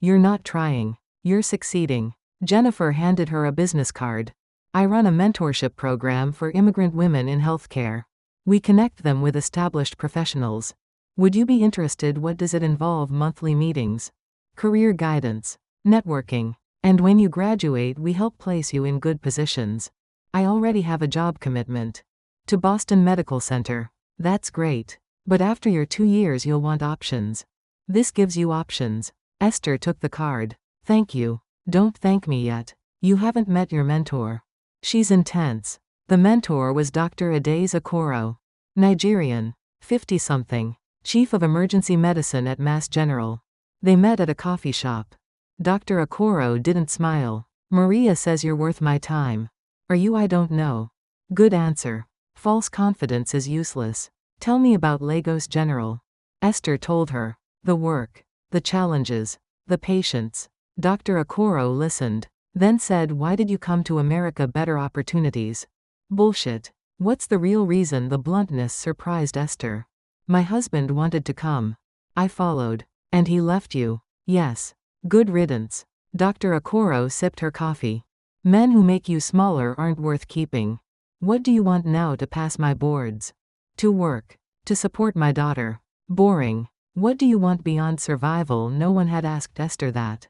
S1: You're not trying. You're succeeding. Jennifer handed her a business card. I run a mentorship program for immigrant women in healthcare. We connect them with established professionals. Would you be interested? What does it involve? Monthly meetings, career guidance, networking. And when you graduate, we help place you in good positions. I already have a job commitment to Boston Medical Center. That's great. But after your 2 years, you'll want options. This gives you options. Esther took the card. Thank you. Don't thank me yet. You haven't met your mentor. She's intense. The mentor was Dr. Adaeze Okoro. Nigerian. 50-something. Chief of Emergency Medicine at Mass General. They met at a coffee shop. Dr. Okoro didn't smile. Maria says you're worth my time. Are you? I don't know. Good answer. False confidence is useless. Tell me about Lagos General. Esther told her. The work. The challenges. The patients. Dr. Okoro listened. Then said, why did you come to America? Better opportunities. Bullshit. What's the real reason? The bluntness surprised Esther. My husband wanted to come. I followed. And he left you. Yes. Good riddance. Dr. Okoro sipped her coffee. Men who make you smaller aren't worth keeping. What do you want now? To pass my boards. To work. To support my daughter. Boring. What do you want beyond survival? No one had asked Esther that.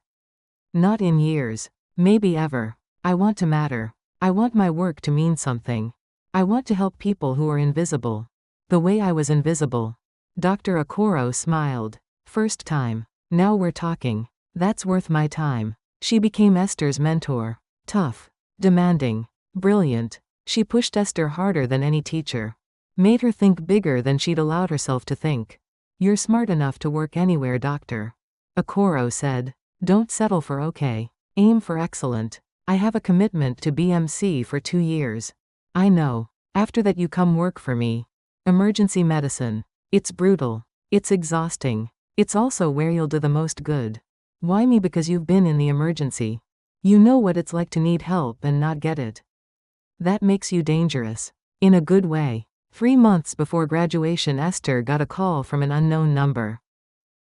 S1: Not in years. Maybe ever. I want to matter. I want my work to mean something. I want to help people who are invisible. The way I was invisible. Dr. Okoro smiled. First time. Now we're talking. That's worth my time. She became Esther's mentor. Tough. Demanding. Brilliant. She pushed Esther harder than any teacher. Made her think bigger than she'd allowed herself to think. You're smart enough to work anywhere, Dr. Okoro said. Don't settle for okay. Aim for excellent. I have a commitment to BMC for 2 years. I know. After that you come work for me. Emergency medicine. It's brutal. It's exhausting. It's also where you'll do the most good. Why me? Because you've been in the emergency. You know what it's like to need help and not get it. That makes you dangerous. In a good way. 3 months before graduation, Esther got a call from an unknown number.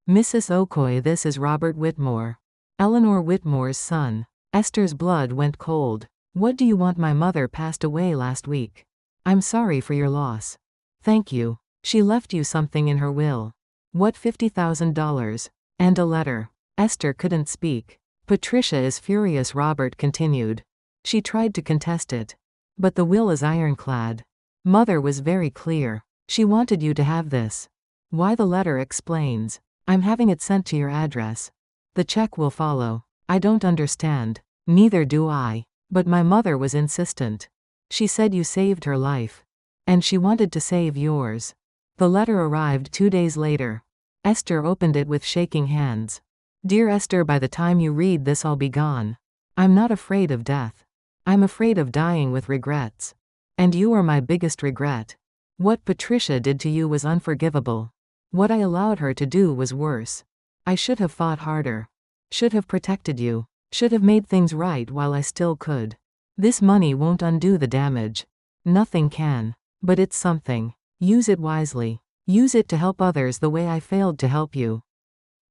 S1: Mrs. Okoye, this is Robert Whitmore. Eleanor Whitmore's son. Esther's blood went cold. What do you want? My mother passed away last week. I'm sorry for your loss. Thank you. She left you something in her will. What? $50,000. And a letter. Esther couldn't speak. Patricia is furious, Robert continued. She tried to contest it. But the will is ironclad. Mother was very clear. She wanted you to have this. Why? The letter explains. I'm having it sent to your address. The check will follow. I don't understand. Neither do I. But my mother was insistent. She said you saved her life. And she wanted to save yours. The letter arrived 2 days later. Esther opened it with shaking hands. Dear Esther, by the time you read this I'll be gone. I'm not afraid of death. I'm afraid of dying with regrets. And you are my biggest regret. What Patricia did to you was unforgivable. What I allowed her to do was worse. I should have fought harder. Should have protected you. Should have made things right while I still could. This money won't undo the damage. Nothing can. But it's something. Use it wisely. Use it to help others the way I failed to help you.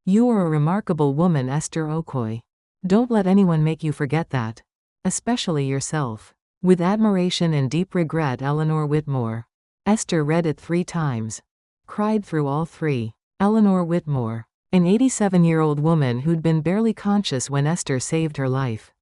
S1: You are a remarkable woman, Esther Okoye. Don't let anyone make you forget that. Especially yourself. With admiration and deep regret, Eleanor Whitmore. Esther read it 3 times. Cried through all 3. Eleanor Whitmore. An 87-year-old woman who'd been barely conscious when Esther saved her life.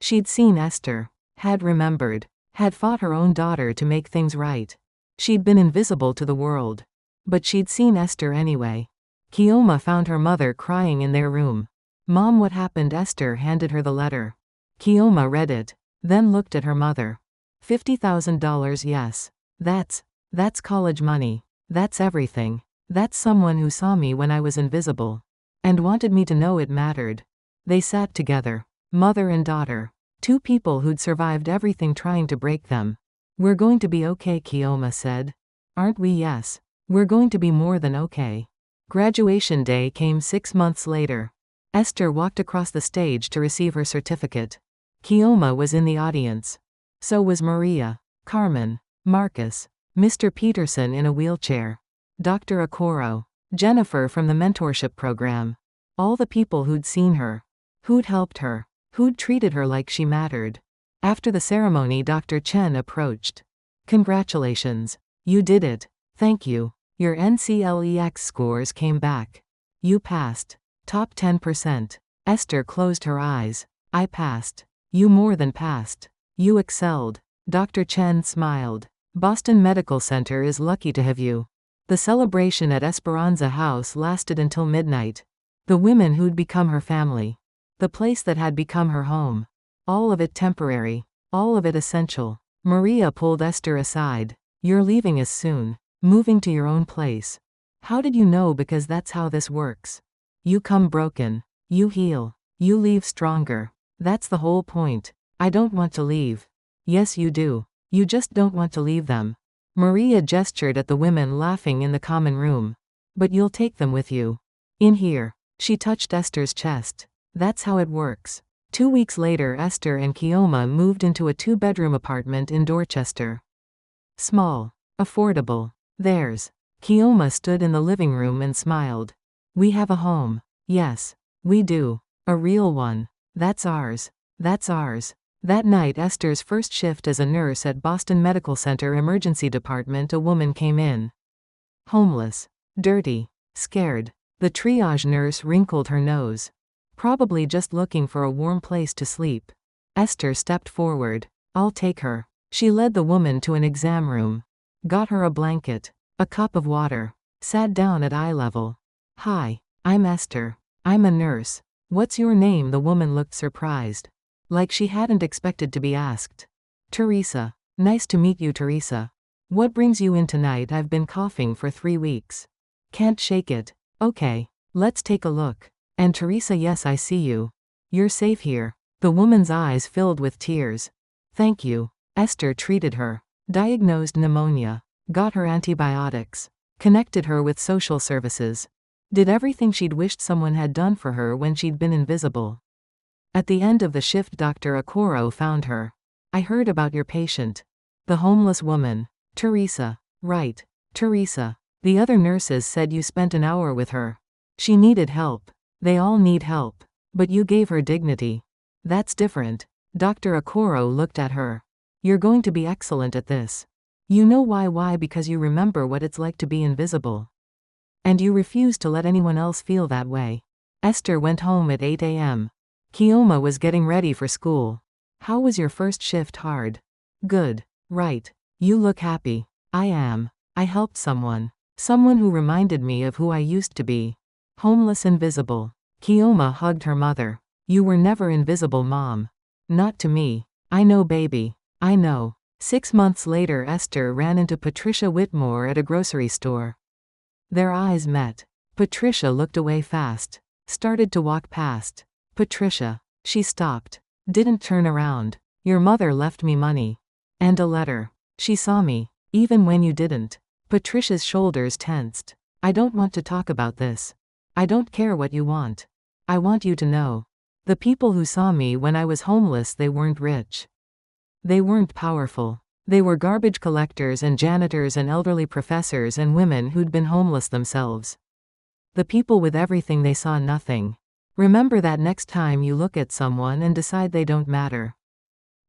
S1: She'd seen Esther. Had remembered. Had fought her own daughter to make things right. She'd been invisible to the world. But she'd seen Esther anyway. Kioma found her mother crying in their room. "Mom, what happened?" Esther handed her the letter. Kioma read it. Then looked at her mother. $50,000, yes. That's college money. That's everything. That's someone who saw me when I was invisible. And wanted me to know it mattered. They sat together. Mother and daughter. 2 people who'd survived everything trying to break them. "We're going to be okay," Kioma said. "Aren't we?" "Yes. We're going to be more than okay." Graduation day came 6 months later. Esther walked across the stage to receive her certificate. Kioma was in the audience. So was Maria, Carmen, Marcus, Mr. Peterson in a wheelchair, Dr. Okoro, Jennifer from the mentorship program. All the people who'd seen her. Who'd helped her. Who'd treated her like she mattered. After the ceremony, Dr. Chen approached. "Congratulations. You did it. Thank you. Your NCLEX scores came back. You passed. Top 10%. Esther closed her eyes. "I passed. You more than passed. You excelled." Dr. Chen smiled. "Boston Medical Center is lucky to have you." The celebration at Esperanza House lasted until midnight. The women who'd become her family. The place that had become her home. All of it temporary. All of it essential. Maria pulled Esther aside. "You're leaving us soon. Moving to your own place. How did you know? Because that's how this works. You come broken. You heal. You leave stronger. That's the whole point. I don't want to leave." "Yes, you do. You just don't want to leave them." Maria gestured at the women laughing in the common room. "But you'll take them with you. In here." She touched Esther's chest. "That's how it works." 2 weeks later, Esther and Kioma moved into a 2-bedroom apartment in Dorchester. Small. Affordable. Theirs. Kioma stood in the living room and smiled. "We have a home." "Yes. We do. A real one. That's ours. That's ours." That night, Esther's first shift as a nurse at Boston Medical Center Emergency Department, a woman came in. Homeless. Dirty. Scared. The triage nurse wrinkled her nose. Probably just looking for a warm place to sleep. Esther stepped forward. "I'll take her." She led the woman to an exam room. Got her a blanket. A cup of water. Sat down at eye level. "Hi. I'm Esther. I'm a nurse. What's your name?" The woman looked surprised. Like she hadn't expected to be asked. "Teresa." "Nice to meet you, Teresa. What brings you in tonight?" "I've been coughing for 3 weeks. Can't shake it." "Okay. Let's take a look." And Teresa, "Yes, I see you. You're safe here." The woman's eyes filled with tears. "Thank you." Esther treated her. Diagnosed pneumonia. Got her antibiotics. Connected her with social services. Did everything she'd wished someone had done for her when she'd been invisible. At the end of the shift, Dr. Okoro found her. "I heard about your patient. The homeless woman. Teresa." "Right. Teresa. The other nurses said you spent an hour with her. She needed help. They all need help. But you gave her dignity. That's different." Dr. Okoro looked at her. "You're going to be excellent at this. You know why? Why? Because you remember what it's like to be invisible. And you refuse to let anyone else feel that way." Esther went home at 8 a.m. Kioma was getting ready for school. "How was your first shift?" "Hard." "Good. Right. You look happy." "I am. I helped someone. Someone who reminded me of who I used to be. Homeless, invisible." Kioma hugged her mother. "You were never invisible, Mom. Not to me. I know, baby. I know." 6 months later, Esther ran into Patricia Whitmore at a grocery store. Their eyes met. Patricia looked away fast. Started to walk past. "Patricia." She stopped. Didn't turn around. "Your mother left me money. And a letter. She saw me. Even when you didn't." Patricia's shoulders tensed. "I don't want to talk about this. I don't care what you want. I want you to know. The people who saw me when I was homeless, they weren't rich. They weren't powerful. They were garbage collectors and janitors and elderly professors and women who'd been homeless themselves. The people with everything, they saw nothing. Remember that next time you look at someone and decide they don't matter."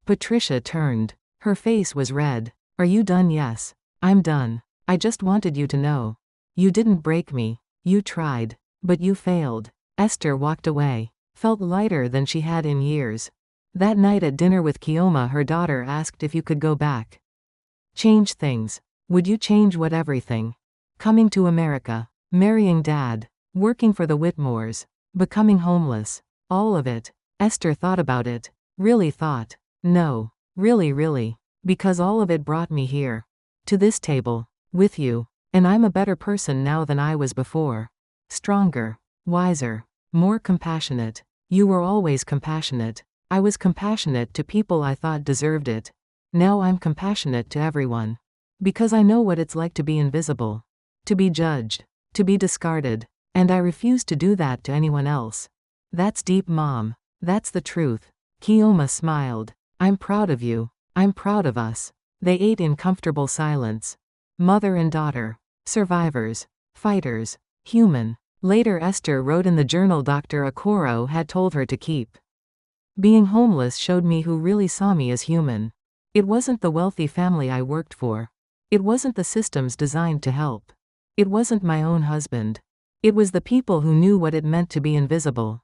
S1: Patricia turned. Her face was red. "Are you done?" "Yes. I'm done. I just wanted you to know. You didn't break me. You tried. But you failed. Esther walked away. Felt lighter than she had in years. That night at dinner with Kioma, her daughter asked if you could go back. Change things. Would you change what? Everything? Coming to America. Marrying Dad. Working for the Whitmores. Becoming homeless. All of it. Esther thought about it. Really thought. No. Really. Because all of it brought me here. To this table. With you. And I'm a better person now than I was before. Stronger. Wiser. More compassionate. You were always compassionate. I was compassionate to people I thought deserved it. Now I'm compassionate to everyone. Because I know what it's like to be invisible. To be judged. To be discarded. And I refuse to do that to anyone else. That's deep, Mom. That's the truth. Kioma smiled. I'm proud of you. I'm proud of us. They ate in comfortable silence. Mother and daughter. Survivors. Fighters. Human. Later Esther wrote in the journal Dr. Okoro had told her to keep. Being homeless showed me who really saw me as human. It wasn't the wealthy family I worked for. It wasn't the systems designed to help. It wasn't my own husband. It was the people who knew what it meant to be invisible.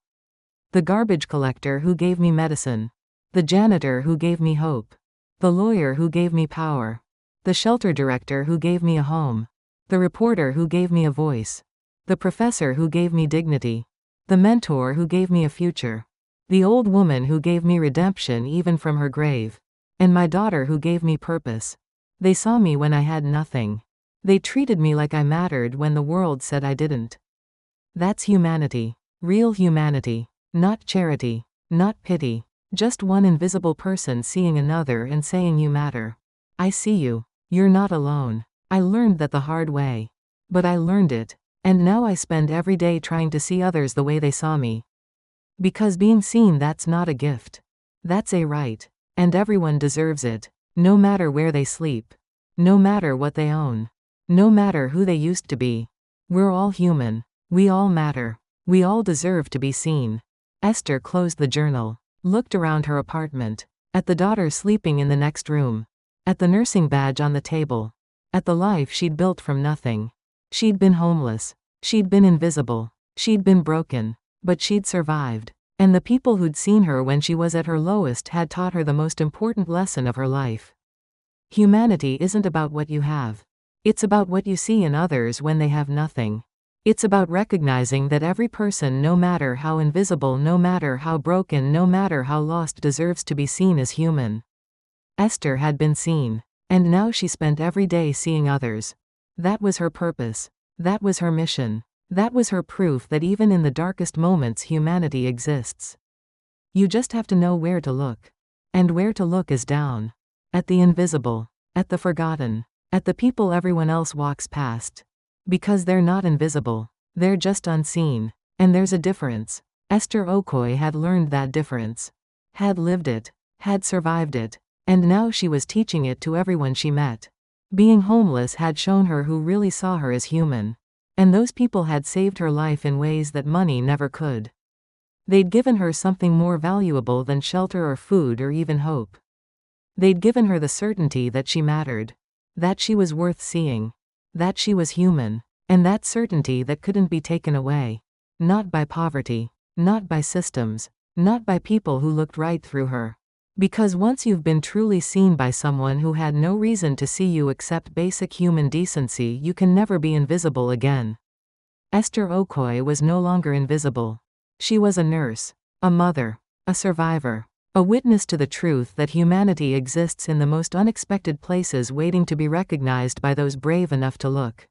S1: The garbage collector who gave me medicine. The janitor who gave me hope. The lawyer who gave me power. The shelter director who gave me a home. The reporter who gave me a voice. The professor who gave me dignity. The mentor who gave me a future. The old woman who gave me redemption even from her grave. And my daughter who gave me purpose. They saw me when I had nothing. They treated me like I mattered when the world said I didn't. That's humanity. Real humanity. Not charity. Not pity. Just one invisible person seeing another and saying you matter. I see you. You're not alone. I learned that the hard way. But I learned it. And now I spend every day trying to see others the way they saw me. Because being seen, that's not a gift. That's a right. And everyone deserves it. No matter where they sleep. No matter what they own. No matter who they used to be. We're all human. We all matter. We all deserve to be seen. Esther closed the journal. Looked around her apartment. At the daughter sleeping in the next room. At the nursing badge on the table. At the life she'd built from nothing. She'd been homeless. She'd been invisible. She'd been broken. But she'd survived. And the people who'd seen her when she was at her lowest had taught her the most important lesson of her life. Humanity isn't about what you have. It's about what you see in others when they have nothing. It's about recognizing that every person, no matter how invisible, no matter how broken, no matter how lost, deserves to be seen as human. Esther had been seen. And now she spent every day seeing others. That was her purpose. That was her mission. That was her proof that even in the darkest moments humanity exists. You just have to know where to look. And where to look is down. At the invisible. At the forgotten. At the people everyone else walks past. Because they're not invisible. They're just unseen. And there's a difference. Esther Okoi had learned that difference. Had lived it. Had survived it. And now she was teaching it to everyone she met. Being homeless had shown her who really saw her as human. And those people had saved her life in ways that money never could. They'd given her something more valuable than shelter or food or even hope. They'd given her the certainty that she mattered. That she was worth seeing. That she was human. And that certainty that couldn't be taken away. Not by poverty. Not by systems. Not by people who looked right through her. Because once you've been truly seen by someone who had no reason to see you except basic human decency, you can never be invisible again. Esther Okoi was no longer invisible. She was a nurse. A mother. A survivor. A witness to the truth that humanity exists in the most unexpected places, waiting to be recognized by those brave enough to look.